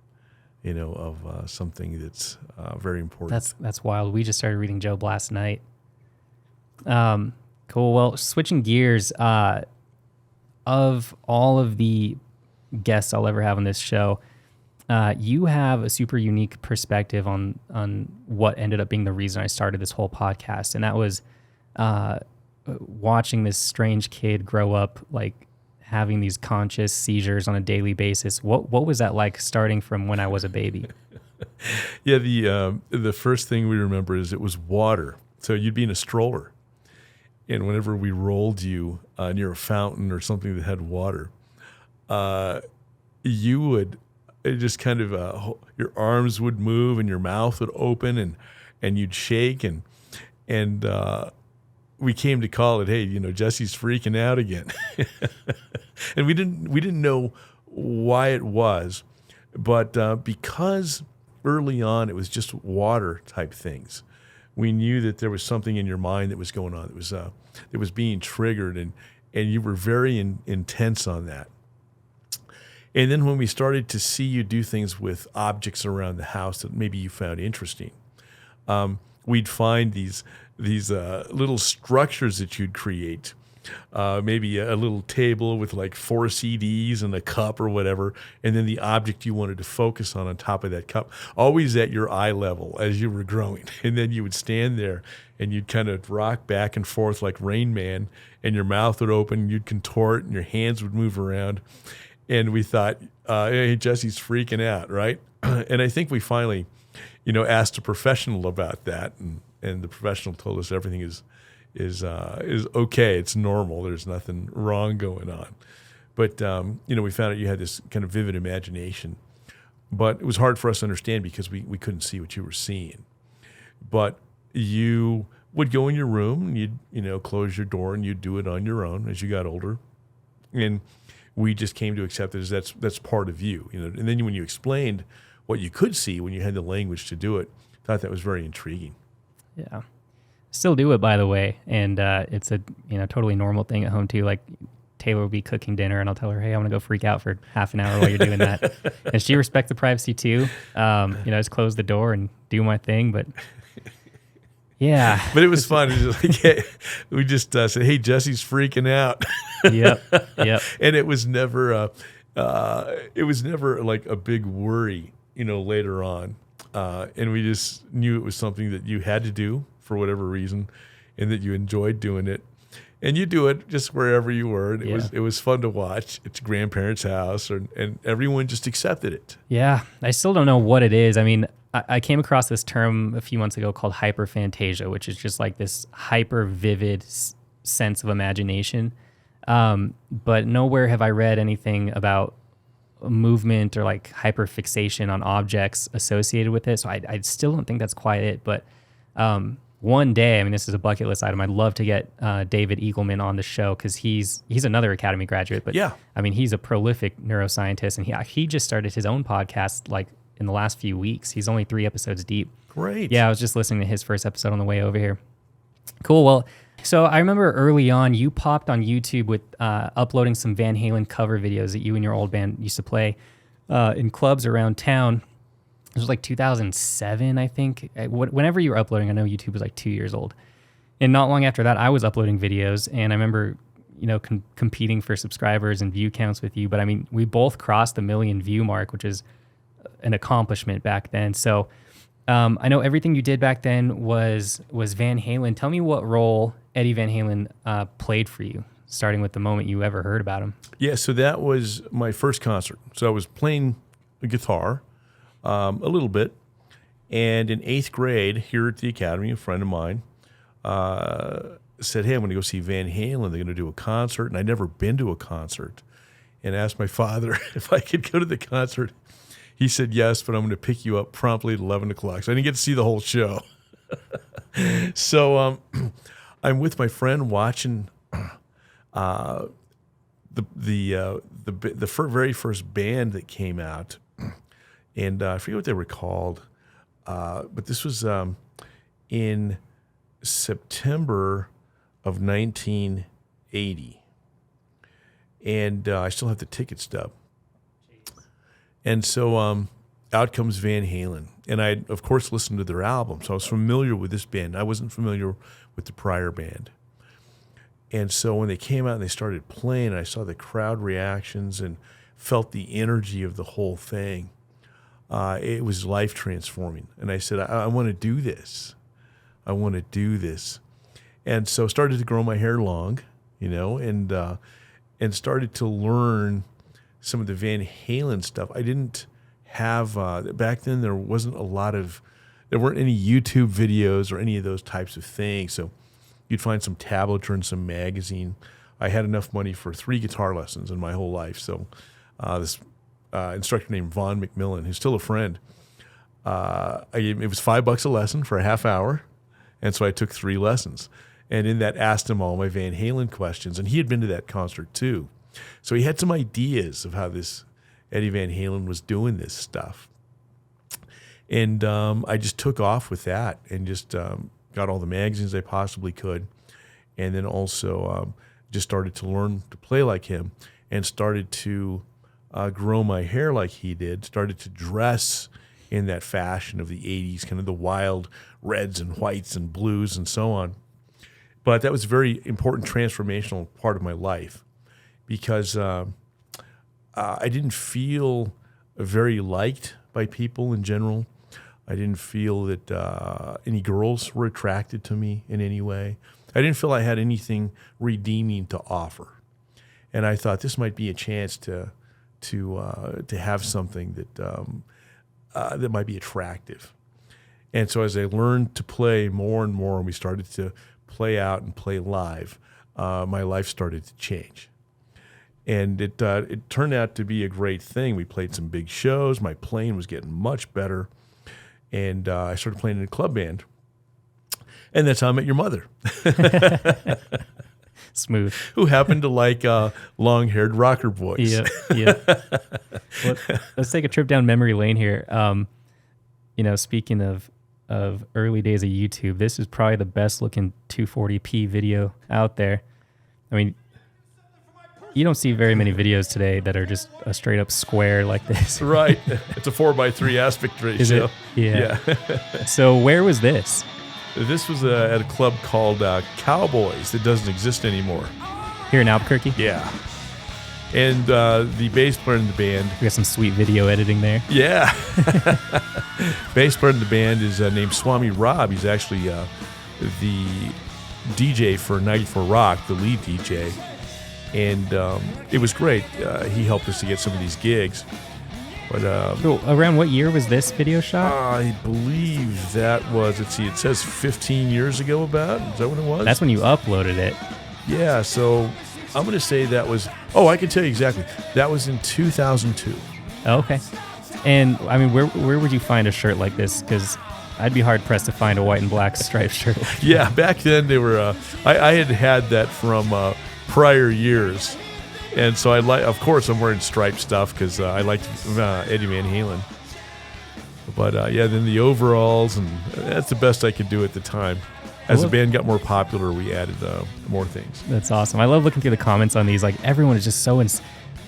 of something that's very important. That's wild. We just started reading Job last night. Cool. Well, switching gears, of all of the guests I'll ever have on this show, you have a super unique perspective on what ended up being the reason I started this whole podcast, and that was watching this strange kid grow up, like, having these conscious seizures on a daily basis. What was that like, starting from when I was a baby? Yeah, the first thing we remember is it was water. So you'd be in a stroller, and whenever we rolled you near a fountain or something that had water, you would just kind of your arms would move and your mouth would open and you'd shake and we came to call it, hey, Jesse's freaking out again. And we didn't know why it was, but because early on it was just water type things, we knew that there was something in your mind that was going on. It was being triggered, and you were very intense on that. And then when we started to see you do things with objects around the house that maybe you found interesting, we'd find these little structures that you'd create maybe a little table with like 4 CDs and a cup or whatever, and then the object you wanted to focus on top of that cup, always at your eye level as you were growing. And then you would stand there and you'd kind of rock back and forth like Rain Man, and your mouth would open, and you'd contort, and your hands would move around. And we thought, hey, Jesse's freaking out, right? And I think we finally, asked a professional about that, and the professional told us everything is okay. It's normal. There's nothing wrong going on. But we found out you had this kind of vivid imagination, but it was hard for us to understand because we couldn't see what you were seeing. But you would go in your room and you'd close your door and you'd do it on your own as you got older, and we just came to accept it as that's part of you. And then when you explained what you could see when you had the language to do it, I thought that was very intriguing. Yeah. Still do it, by the way, and it's a totally normal thing at home too. Like Taylor will be cooking dinner, and I'll tell her, "Hey, I'm gonna go freak out for half an hour while you're doing that," and she respects the privacy too. Just close the door and do my thing. But yeah, but it was fun. It was just like, we just said, "Hey, Jesse's freaking out." Yep. And it was never like a big worry, later on, and we just knew it was something that you had to do for whatever reason, and that you enjoyed doing it, and you do it just wherever you were. And it was fun to watch. It's grandparents' house, and everyone just accepted it. Yeah, I still don't know what it is. I mean, I came across this term a few months ago called hyperfantasia, which is just like this hyper vivid sense of imagination. But nowhere have I read anything about movement or like hyperfixation on objects associated with it. So I still don't think that's quite it. But one day, I mean, this is a bucket list item, I'd love to get David Eagleman on the show, because he's another Academy graduate. But yeah, I mean, he's a prolific neuroscientist, and he just started his own podcast like in the last few weeks. He's only 3 episodes deep. Great. Yeah, I was just listening to his first episode on the way over here. Cool. Well, so I remember early on you popped on YouTube with uploading some Van Halen cover videos that you and your old band used to play in clubs around town. It was like 2007, I think. Whenever you were uploading, I know YouTube was like 2 years old. And not long after that, I was uploading videos, and I remember, competing for subscribers and view counts with you. But I mean, we both crossed the 1 million view mark, which is an accomplishment back then. So I know everything you did back then was Van Halen. Tell me what role Eddie Van Halen played for you, starting with the moment you ever heard about him. Yeah, so that was my first concert. So I was playing the guitar a little bit, and in 8th grade here at the Academy, a friend of mine said, "Hey, I'm going to go see Van Halen. They're going to do a concert," and I'd never been to a concert, and asked my father if I could go to the concert. He said, "Yes, but I'm going to pick you up promptly at 11 o'clock. So I didn't get to see the whole show. So I'm with my friend watching the very first band that came out, and I forget what they were called, but this was in September of 1980, and I still have the ticket stub. And so out comes Van Halen. And I, of course, listened to their album. So I was familiar with this band. I wasn't familiar with the prior band. And so when they came out and they started playing, I saw the crowd reactions and felt the energy of the whole thing. It was life transforming. And I said, I want to do this. I want to do this. And so started to grow my hair long, and started to learn some of the Van Halen stuff. I didn't have, back then there weren't any YouTube videos or any of those types of things. So you'd find some tablature and some magazine. I had enough money for 3 guitar lessons in my whole life. So this instructor named Vaughn McMillan, who's still a friend, it was $5 a lesson for a half hour. And so I took 3 lessons. And in that asked him all my Van Halen questions. And he had been to that concert too. So he had some ideas of how this Eddie Van Halen was doing this stuff. And I just took off with that and just got all the magazines I possibly could. And then also just started to learn to play like him and started to grow my hair like he did, started to dress in that fashion of the 80s, kind of the wild reds and whites and blues and so on. But that was a very important transformational part of my life because I didn't feel very liked by people in general. I didn't feel that any girls were attracted to me in any way. I didn't feel I had anything redeeming to offer. And I thought this might be a chance to have something that might be attractive. And so as I learned to play more and more, and we started to play out and play live, my life started to change. And it turned out to be a great thing. We played some big shows. My playing was getting much better. And I started playing in a club band. And that's how I met your mother. Smooth. Who happened to like long-haired rocker boys. Yeah. Well, let's take a trip down memory lane here. Speaking of early days of YouTube, this is probably the best looking 240p video out there. I mean, you don't see very many videos today that are just a straight up square like this. Right. It's a 4:3 aspect ratio. Is it? Yeah. So where was this? This was at a club called Cowboys that doesn't exist anymore. Here in Albuquerque? Yeah. And the bass player in the band. We got some sweet video editing there. Yeah. Bass player in the band is named Swami Rob. He's actually the DJ for 94 Rock, the lead DJ. And it was great. He helped us to get some of these gigs. But so around what year was this video shot? I believe that was, it says 15 years ago about. Is that what it was? That's when you uploaded it. Yeah, so I'm going to say that was, I can tell you exactly. That was in 2002. Okay. And, I mean, where would you find a shirt like this? Because I'd be hard-pressed to find a white and black striped shirt like that. Yeah, back then they were, I had that from prior years. And so of course, I'm wearing striped stuff because I liked Eddie Van Halen. But then the overalls, and that's the best I could do at the time. As the band got more popular, we added more things. That's awesome. I love looking through the comments on these. Like, everyone is just so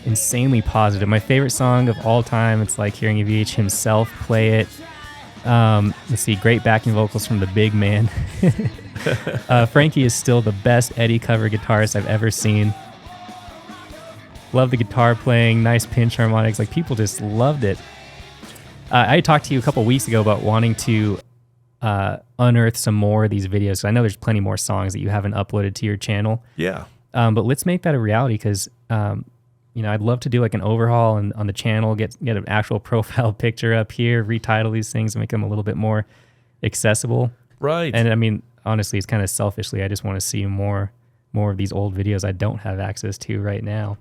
insanely positive. My favorite song of all time, it's like hearing EVH himself play it. Let's see, great backing vocals from the big man. Frankie is still the best Eddie cover guitarist I've ever seen. Love the guitar playing, nice pinch harmonics. Like, people just loved it. I talked to you a couple weeks ago about wanting to unearth some more of these videos. I know there's plenty more songs that you haven't uploaded to your channel. Yeah. But let's make that a reality because, I'd love to do like an overhaul on the channel, get an actual profile picture up here, retitle these things and make them a little bit more accessible. Right. And I mean, honestly, it's kind of selfishly. I just want to see more of these old videos I don't have access to right now.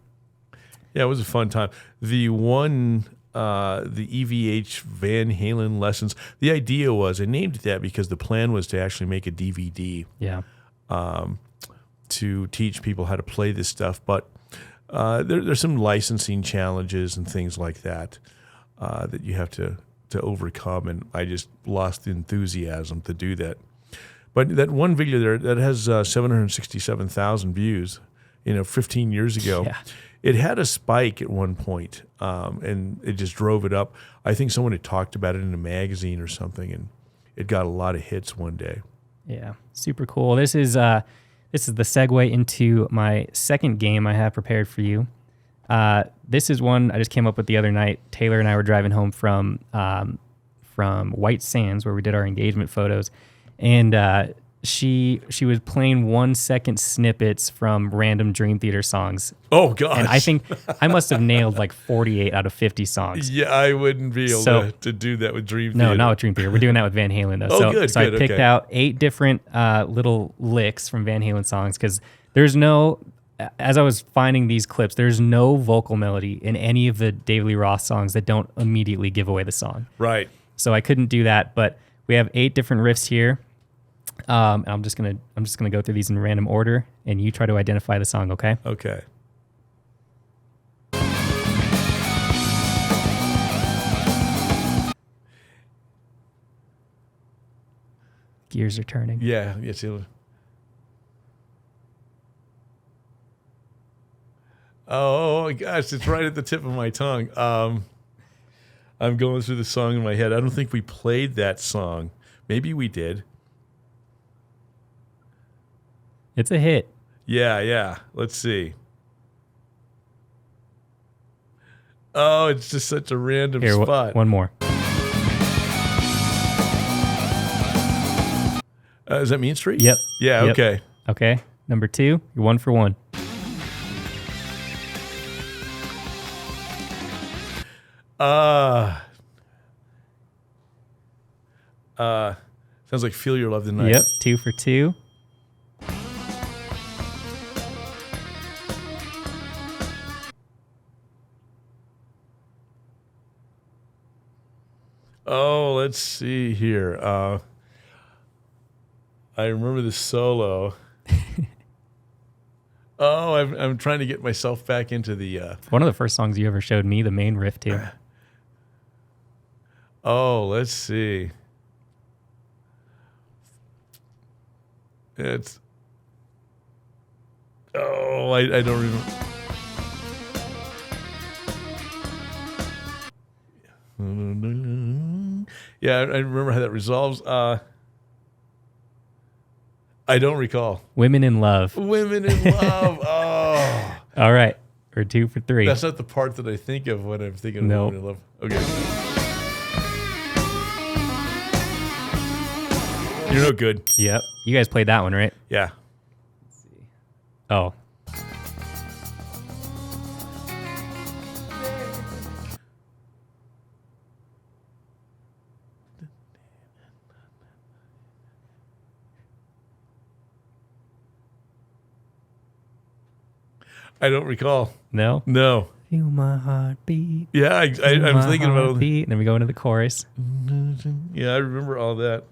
Yeah, it was a fun time. The one, the EVH Van Halen lessons, the idea was, I named it that because the plan was to actually make a DVD to teach people how to play this stuff. But there's some licensing challenges and things like that that you have to overcome, and I just lost the enthusiasm to do that. But that one video there, that has 767,000 views, 15 years ago. Yeah. It had a spike at one point, and it just drove it up. I think someone had talked about it in a magazine or something, and it got a lot of hits one day. Yeah, super cool. This is the segue into my second game I have prepared for you. This is one I just came up with the other night. Taylor and I were driving home from White Sands, where we did our engagement photos, and she was playing 1-second snippets from random Dream Theater songs. Oh, gosh. And I think I must have nailed like 48 out of 50 songs. Yeah, I wouldn't be able to do that with Dream Theater. No, not with Dream Theater. We're doing that with Van Halen, though. So I picked out 8 different little licks from Van Halen songs because there's no, as I was finding these clips, there's no vocal melody in any of the David Lee Roth songs that don't immediately give away the song. Right. So I couldn't do that, but we have 8 different riffs here. And I'm just gonna go through these in random order, and you try to identify the song. Okay? Okay. Gears are turning. Yeah. Yes. Oh gosh, it's right at the tip of my tongue. I'm going through the song in my head. I don't think we played that song. Maybe we did. It's a hit. Yeah. Let's see. Oh, it's just such a random Here, spot. one more. Is that Mean Street? Yep. Yeah, Yep. okay. Okay. Number 2, you're 1 for 1. Sounds like Feel Your Love Tonight. Yep. 2 for 2. Oh, let's see here. I remember the solo. Oh, I'm trying to get myself back into the. One of the first songs you ever showed me, the main riff to. Oh, let's see. It's. Oh, I don't remember. Yeah, I remember how that resolves. I don't recall. Women in Love. Women in Love. Oh. All right. We're 2 for 3. That's not the part that I think of when I'm thinking of No. Women in Love. Okay. You're no good. Yep. You guys played that one, right? Yeah. Oh. I don't recall. No? No. Feel my heartbeat. Yeah, I'm thinking about it. And then we go into the chorus. Yeah, I remember all that.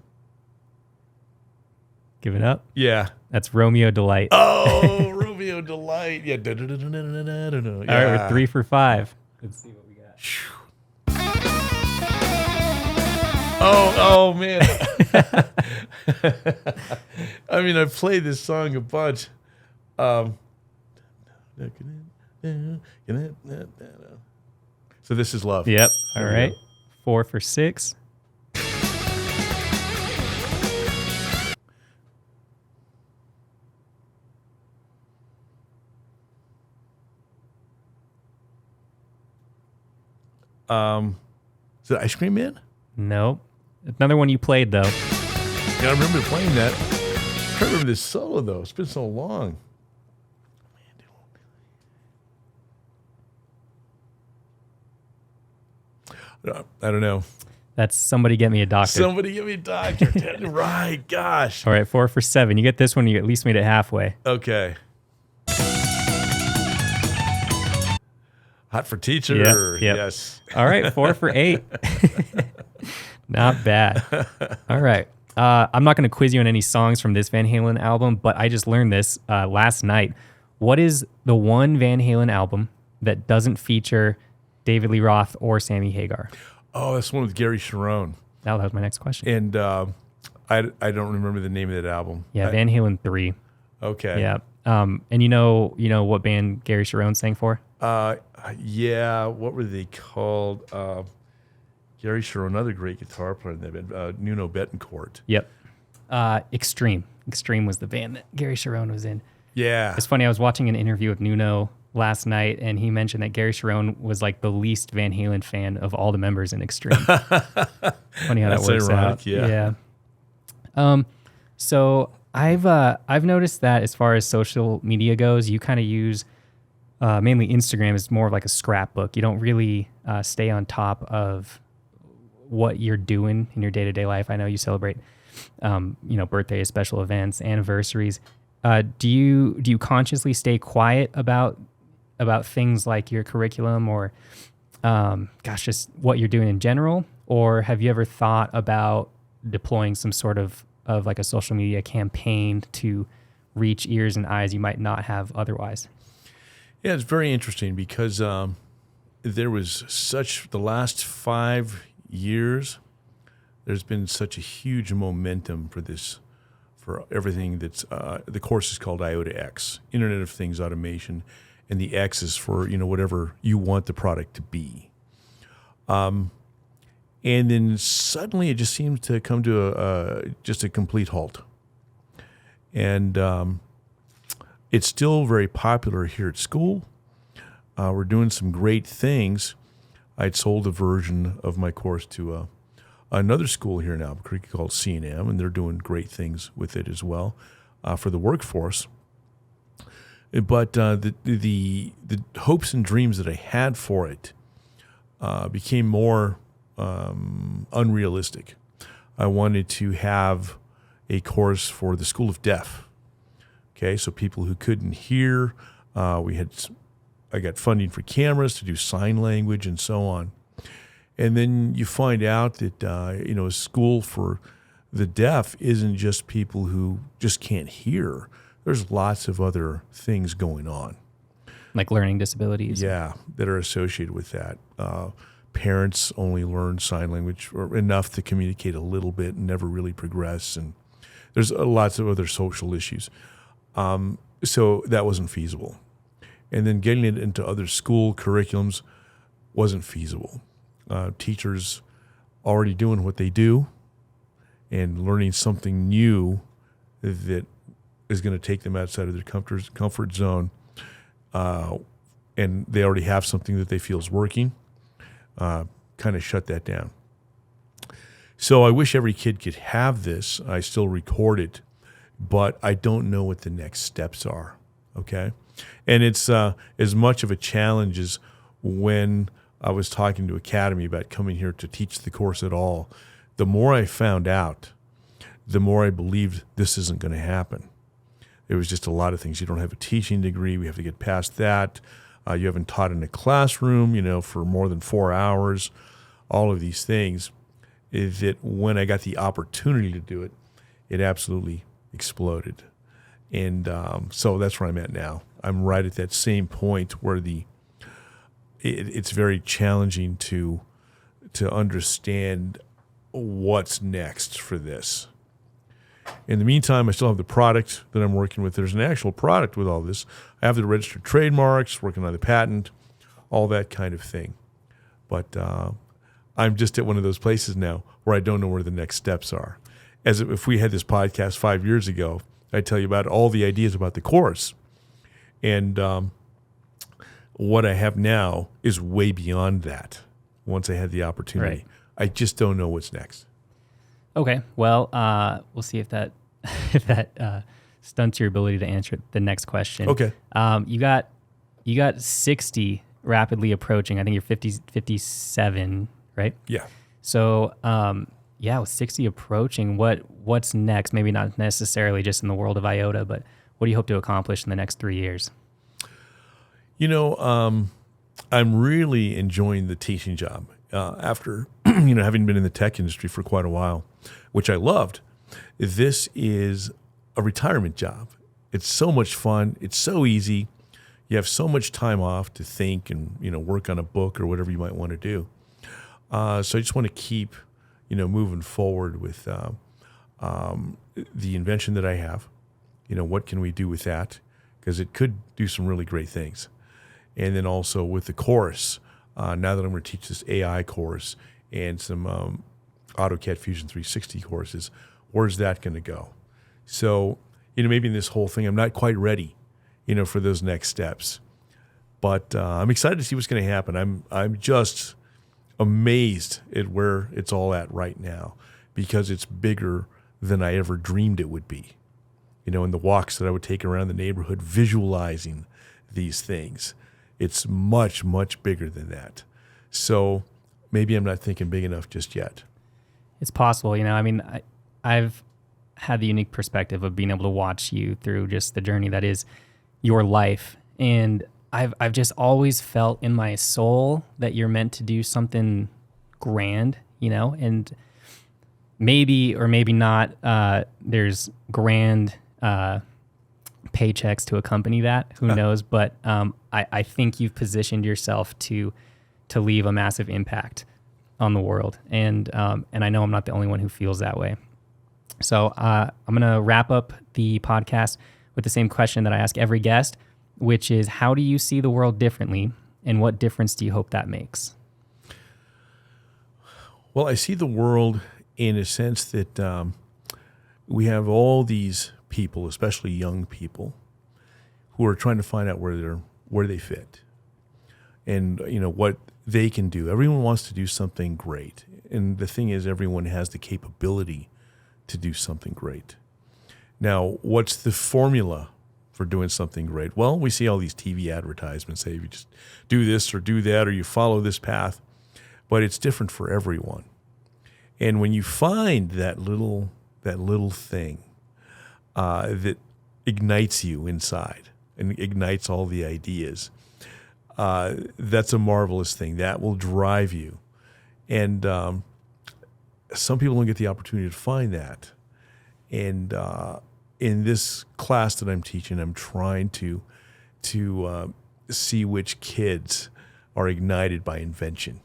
Give it up. Yeah. That's Romeo Delight. Oh, Romeo Delight. Yeah. Yeah. All right, we're 3 for 5. Let's see what we got. Oh man. I mean, I've played this song a bunch. So this is Love. Yep. All There we right. go. 4 for 6. Is it Ice Cream Man? Nope. Another one you played, though. Yeah, I remember playing that. I can't remember this solo though. It's been so long. I don't know. That's Somebody Get Me a Doctor. Somebody give me a doctor. Right, gosh. All right, 4 for 7. You get this one, you at least made it halfway. Okay. Hot for Teacher. Yep. Yes. All right, 4 for 8. Not bad. All right. I'm not going to quiz you on any songs from this Van Halen album, but I just learned this last night. What is the one Van Halen album that doesn't feature David Lee Roth or Sammy Hagar? Oh, that's one with Gary Sharon. That was my next question. And I don't remember the name of that album. Yeah, Van Halen 3. Okay. Yeah. And you know what band Gary Sharon sang for? Yeah. What were they called? Gary Sharon, another great guitar player in that band. Nuno Betancourt. Yep. Extreme. Extreme was the band that Gary Sharon was in. Yeah. It's funny, I was watching an interview with Nuno last night, and he mentioned that Gary Sharon was like the least Van Halen fan of all the members in Extreme. Funny how that works ironic, out. yeah. So I've noticed that as far as social media goes, you kind of use mainly Instagram as more of like a scrapbook. You don't really stay on top of what you're doing in your day-to-day life. I know you celebrate, birthdays, special events, anniversaries. Do you consciously stay quiet about things like your curriculum or, just what you're doing in general? Or have you ever thought about deploying some sort of like a social media campaign to reach ears and eyes you might not have otherwise? Yeah, it's very interesting because there was the last 5 years, there's been such a huge momentum for everything that's, the course is called IOTA X, Internet of Things Automation, and the X is for, whatever you want the product to be. And then suddenly it just seems to come to just a complete halt. And It's still very popular here at school. We're doing some great things. I'd sold a version of my course to another school here in Albuquerque called C&M, and they're doing great things with it as well for the workforce. But the hopes and dreams that I had for it became more unrealistic. I wanted to have a course for the School of Deaf. Okay, so people who couldn't hear. I got funding for cameras to do sign language and so on. And then you find out that a school for the deaf isn't just people who just can't hear. There's lots of other things going on. Like learning disabilities. Yeah, that are associated with that. Parents only learn sign language or enough to communicate a little bit and never really progress. And there's lots of other social issues. So that wasn't feasible. And then getting it into other school curriculums wasn't feasible. Teachers already doing what they do and learning something new that is going to take them outside of their comfort zone, and they already have something that they feel is working, kind of shut that down. So I wish every kid could have this. I still record it, but I don't know what the next steps are, okay? And it's as much of a challenge as when I was talking to Academy about coming here to teach the course at all. The more I found out, the more I believed this isn't going to happen. There was just a lot of things. You don't have a teaching degree. We have to get past that. You haven't taught in a classroom, for more than 4 hours. All of these things. Is that when I got the opportunity to do it, it absolutely exploded. And so that's where I'm at now. I'm right at that same point where it's very challenging to understand what's next for this. In the meantime, I still have the product that I'm working with. There's an actual product with all this. I have the registered trademarks, working on the patent, all that kind of thing. But I'm just at one of those places now where I don't know where the next steps are. As if we had this podcast 5 years ago, I'd tell you about all the ideas about the course. And what I have now is way beyond that once I had the opportunity. Right. I just don't know what's next. Okay, well, we'll see if that stunts your ability to answer the next question. Okay. You got 60 rapidly approaching. I think you're 57, right? Yeah. So, with 60 approaching, what's next? Maybe not necessarily just in the world of IOTA, but what do you hope to accomplish in the next 3 years? I'm really enjoying the teaching job after, having been in the tech industry for quite a while, which I loved. This is a retirement job. It's so much fun. It's so easy. You have so much time off to think and, work on a book or whatever you might want to do. So I just want to keep, moving forward with the invention that I have. What can we do with that? Because it could do some really great things. And then also with the course, now that I'm going to teach this AI course and some AutoCAD Fusion 360 courses, where's that going to go? So, maybe in this whole thing, I'm not quite ready, for those next steps. But I'm excited to see what's going to happen. I'm just amazed at where it's all at right now because it's bigger than I ever dreamed it would be. In the walks that I would take around the neighborhood visualizing these things. It's much, much bigger than that. So maybe I'm not thinking big enough just yet. It's possible, I've had the unique perspective of being able to watch you through just the journey that is your life. And I've just always felt in my soul that you're meant to do something grand, and maybe or maybe not, there's grand paychecks to accompany that. Who knows? But I think you've positioned yourself to leave a massive impact on the world, and I know I'm not the only one who feels that way. So I'm gonna wrap up the podcast with the same question that I ask every guest, which is, how do you see the world differently, and what difference do you hope that makes? Well, I see the world in a sense that we have all these people, especially young people, who are trying to find out where they fit, and what they can do. Everyone wants to do something great, and the thing is, everyone has the capability to do something great. Now, what's the formula for doing something great? Well, we see all these TV advertisements say you just do this or do that, or you follow this path, but it's different for everyone. And when you find that little thing that ignites you inside and ignites all the ideas, that's a marvelous thing. That will drive you. And some people don't get the opportunity to find that. And in this class that I'm teaching, I'm trying to see which kids are ignited by invention.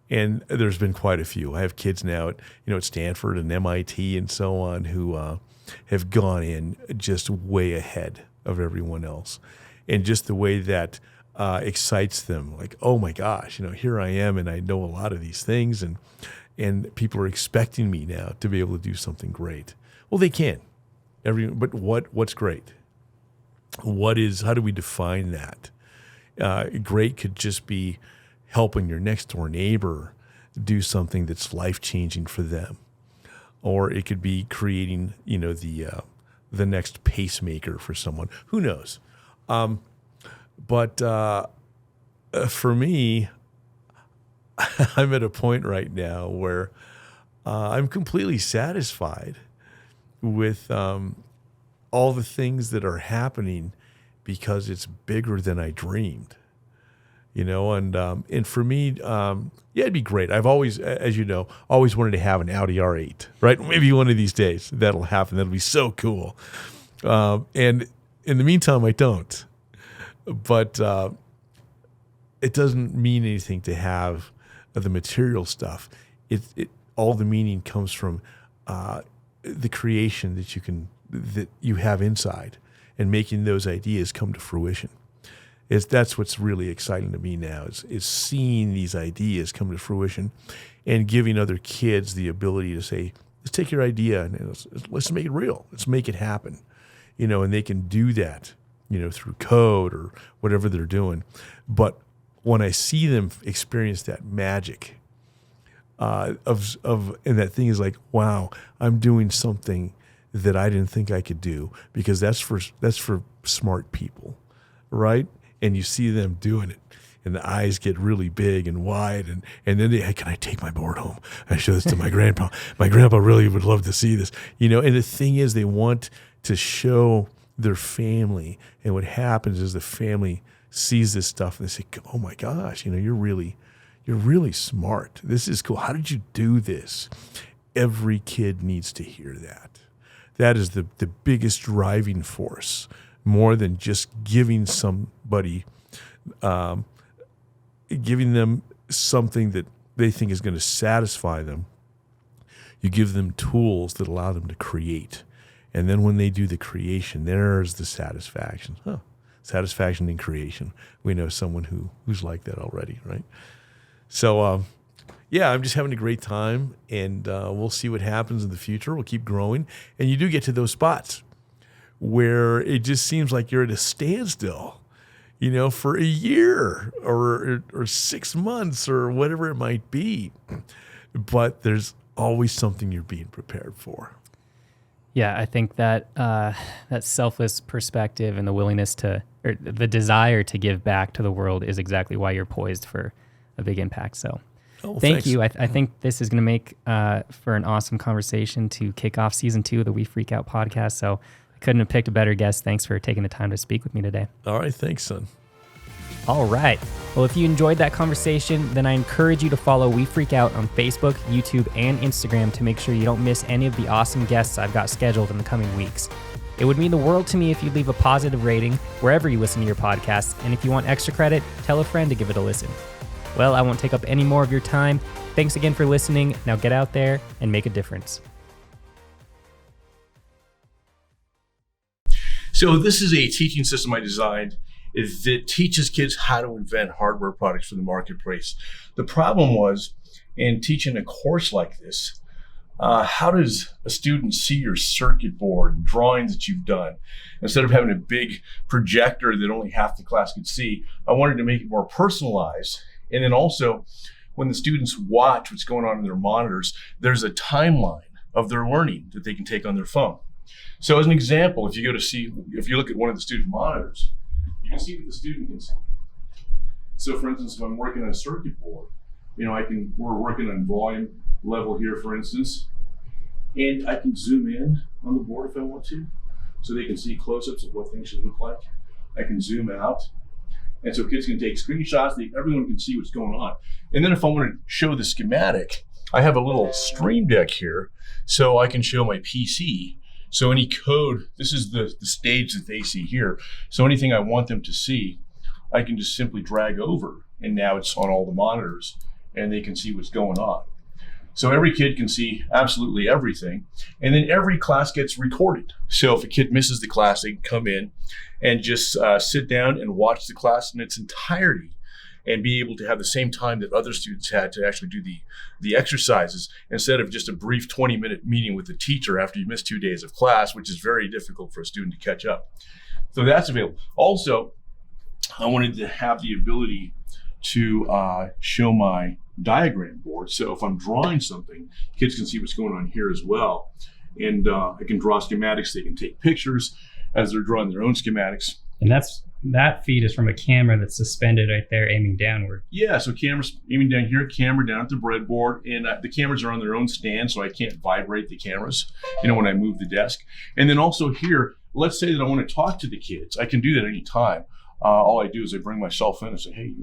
And there's been quite a few. I have kids now at Stanford and MIT and so on who have gone in just way ahead of everyone else. And just the way that excites them, like, oh my gosh, here I am and I know a lot of these things, and people are expecting me now to be able to do something great. Well, they can. But what's great? How do we define that? Great could just be helping your next door neighbor do something that's life-changing for them. Or it could be creating, the next pacemaker for someone. Who knows? But for me, I'm at a point right now where I'm completely satisfied with all the things that are happening because it's bigger than I dreamed. And for me, it'd be great. I've always, as you know, always wanted to have an Audi R8, right? Maybe one of these days that'll happen. That'll be so cool. And in the meantime, I don't. But it doesn't mean anything to have the material stuff. All the meaning comes from the creation that you have inside, and making those ideas come to fruition. That's what's really exciting to me now is seeing these ideas come to fruition and giving other kids the ability to say, let's take your idea and let's make it real. Let's make it happen. And they can do that, through code or whatever they're doing. But when I see them experience that magic and that thing is like, wow, I'm doing something that I didn't think I could do, because that's for smart people, right? And you see them doing it, and the eyes get really big and wide, and then hey, can I take my board home? I show this to my grandpa. My grandpa really would love to see this, And the thing is, they want to show their family, and what happens is the family sees this stuff and they say, "Oh my gosh, you're really smart. This is cool. How did you do this?" Every kid needs to hear that. That is the biggest driving force. More than just giving somebody, giving them something that they think is going to satisfy them. You give them tools that allow them to create. And then when they do the creation, there's the satisfaction. Satisfaction in creation. We know someone who's like that already, right? So, I'm just having a great time, and we'll see what happens in the future. We'll keep growing. And you do get to those spots where it just seems like you're at a standstill, for a year or 6 months or whatever it might be. But there's always something you're being prepared for. Yeah, I think that that selfless perspective and the willingness or the desire to give back to the world is exactly why you're poised for a big impact. So thank you. I think this is going to make for an awesome conversation to kick off season 2 of the We Freak Out podcast. So couldn't have picked a better guest. Thanks for taking the time to speak with me today. All right. Thanks, son. All right. Well, if you enjoyed that conversation, then I encourage you to follow We Freak Out on Facebook, YouTube, and Instagram to make sure you don't miss any of the awesome guests I've got scheduled in the coming weeks. It would mean the world to me if you'd leave a positive rating wherever you listen to your podcasts. And if you want extra credit, tell a friend to give it a listen. Well, I won't take up any more of your time. Thanks again for listening. Now get out there and make a difference. So this is a teaching system I designed that teaches kids how to invent hardware products for the marketplace. The problem was, in teaching a course like this, how does a student see your circuit board and drawings that you've done? Instead of having a big projector that only half the class could see, I wanted to make it more personalized. And then also, when the students watch what's going on in their monitors, there's a timeline of their learning that they can take on their phone. So as an example, if you look at one of the student monitors, you can see what the student can see. So for instance, if I'm working on a circuit board, we're working on volume level here, for instance, and I can zoom in on the board if I want to, so they can see close-ups of what things should look like. I can zoom out, and so kids can take screenshots, everyone can see what's going on. And then if I want to show the schematic, I have a little stream deck here, so I can show my PC. So any code, this is the stage that they see here, so anything I want them to see, I can just simply drag over, and now it's on all the monitors, and they can see what's going on. So every kid can see absolutely everything. And then every class gets recorded. So if a kid misses the class, they can come in and just sit down and watch the class in its entirety and be able to have the same time that other students had to actually do the exercises, instead of just a brief 20-minute meeting with the teacher after you miss 2 days of class, which is very difficult for a student to catch up. So that's available. Also, I wanted to have the ability to show my diagram board. So if I'm drawing something, kids can see what's going on here as well. And I can draw schematics. They can take pictures as they're drawing their own schematics. And that feed is from a camera that's suspended right there, aiming downward. Yeah, so camera's aiming down here, camera down at the breadboard, and the cameras are on their own stand, so I can't vibrate the cameras, when I move the desk. And then also here, let's say that I want to talk to the kids. I can do that anytime. All I do is I bring my cell phone and say, hey,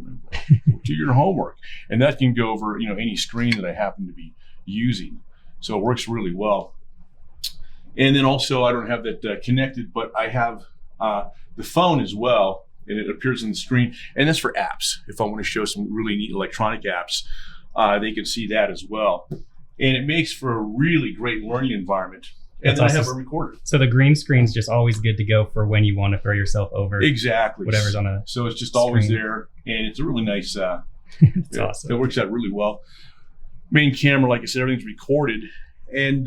do your homework. And that can go over, any screen that I happen to be using. So it works really well. And then also, I don't have that connected, but I have the phone as well, and it appears on the screen. And that's for apps. If I want to show some really neat electronic apps, they can see that as well. And it makes for a really great learning environment. And then I have a recorder. So the green screen's just always good to go for when you want to throw yourself over. Exactly. Whatever's on a So it's just screen. Always there, and it's a really nice. It's awesome. It works out really well. Main camera, like I said, everything's recorded, and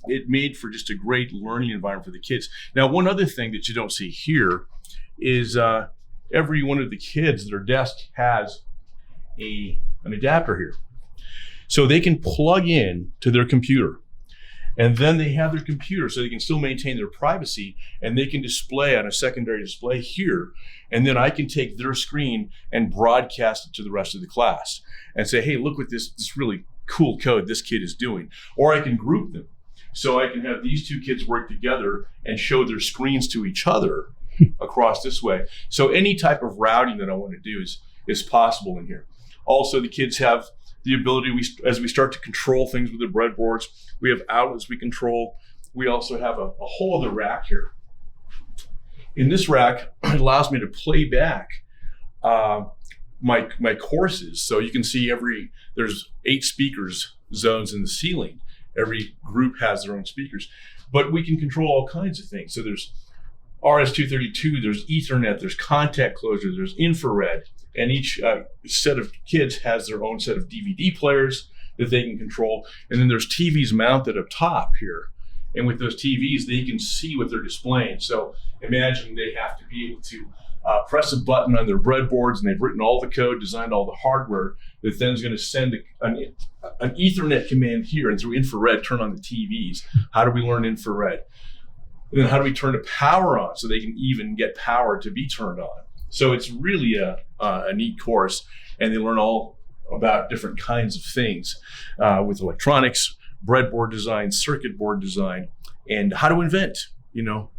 it made for just a great learning environment for the kids. Now, one other thing that you don't see here is every one of the kids, their desk has an adapter here, so they can plug in to their computer. And then they have their computer, so they can still maintain their privacy, and they can display on a secondary display here. And then I can take their screen and broadcast it to the rest of the class and say, hey, look what this really cool code this kid is doing. Or I can group them. So I can have these two kids work together and show their screens to each other across this way. So any type of routing that I want to do is possible in here. Also, the kids have the ability, as we start to control things with the breadboards, we have outlets we control. We also have a whole other rack here. In this rack, it allows me to play back my courses. So you can see there's 8 speakers zones in the ceiling. Every group has their own speakers, but we can control all kinds of things. So there's RS-232, there's Ethernet, there's contact closure, there's infrared. And each set of kids has their own set of DVD players that they can control. And then there's TVs mounted up top here. And with those TVs, they can see what they're displaying. So imagine they have to be able to press a button on their breadboards, and they've written all the code, designed all the hardware, that then is going to send an Ethernet command here, and through infrared, turn on the TVs. How do we learn infrared? And then how do we turn the power on so they can even get power to be turned on? So it's really a neat course, and they learn all about different kinds of things with electronics, breadboard design, circuit board design, and how to invent.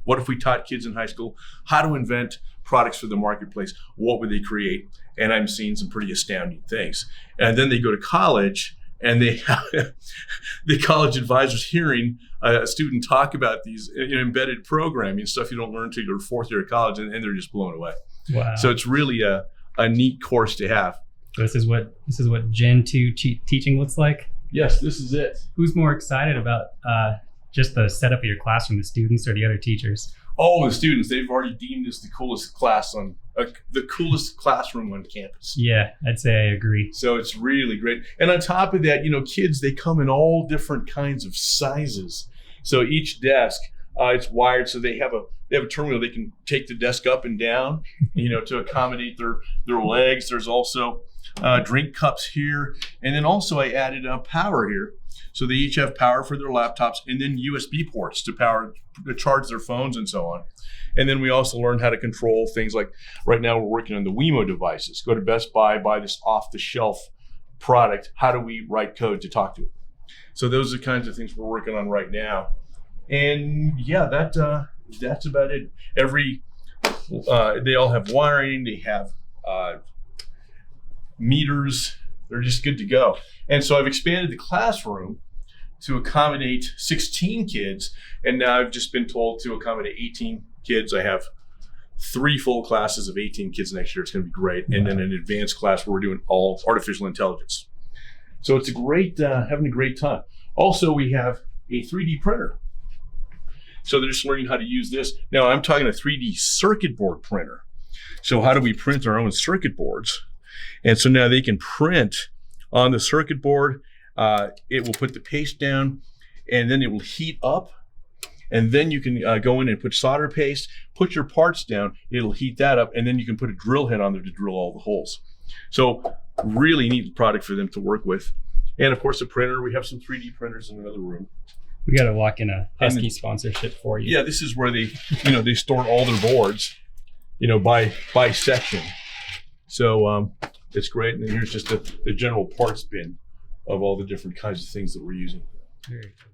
What if we taught kids in high school how to invent products for the marketplace? What would they create? And I'm seeing some pretty astounding things. And then they go to college, and they have the college advisors hearing a student talk about these embedded programming stuff you don't learn until your 4th year of college, and they're just blown away. Wow. So it's really a neat course to have. So this is what Gen 2 teaching looks like? Yes, this is it. Who's more excited about just the setup of your classroom, the students or the other teachers? Oh, the students, they've already deemed this the coolest class the coolest classroom on campus. Yeah, I'd say I agree. So it's really great. And on top of that, kids, they come in all different kinds of sizes. So each desk, it's wired so they have a terminal. They can take the desk up and down, to accommodate their legs. There's also drink cups here. And then also I added power here. So they each have power for their laptops and then USB ports to charge their phones and so on. And then we also learned how to control things like right now we're working on the Wemo devices. Go to Best Buy, buy this off-the-shelf product. How do we write code to talk to it? So those are the kinds of things we're working on right now. And yeah, that's about it. They all have wiring. They have meters. They're just good to go. And so I've expanded the classroom to accommodate 16 kids. And now I've just been told to accommodate 18 kids. I have 3 full classes of 18 kids next year. It's going to be great. And then an advanced class where we're doing all artificial intelligence. So it's having a great time. Also, we have a 3D printer. So they're just learning how to use this. Now I'm talking a 3D circuit board printer. So how do we print our own circuit boards? And so now they can print on the circuit board. It will put the paste down and then it will heat up. And then you can go in and put solder paste, put your parts down, it'll heat that up, and then you can put a drill head on there to drill all the holes. So really neat product for them to work with. And of course, a printer. We have some 3D printers in another room. We got to lock in a pesky sponsorship for you. Yeah, this is where they, they store all their boards, by section. So it's great. And then here's just the general parts bin of all the different kinds of things that we're using. Very cool.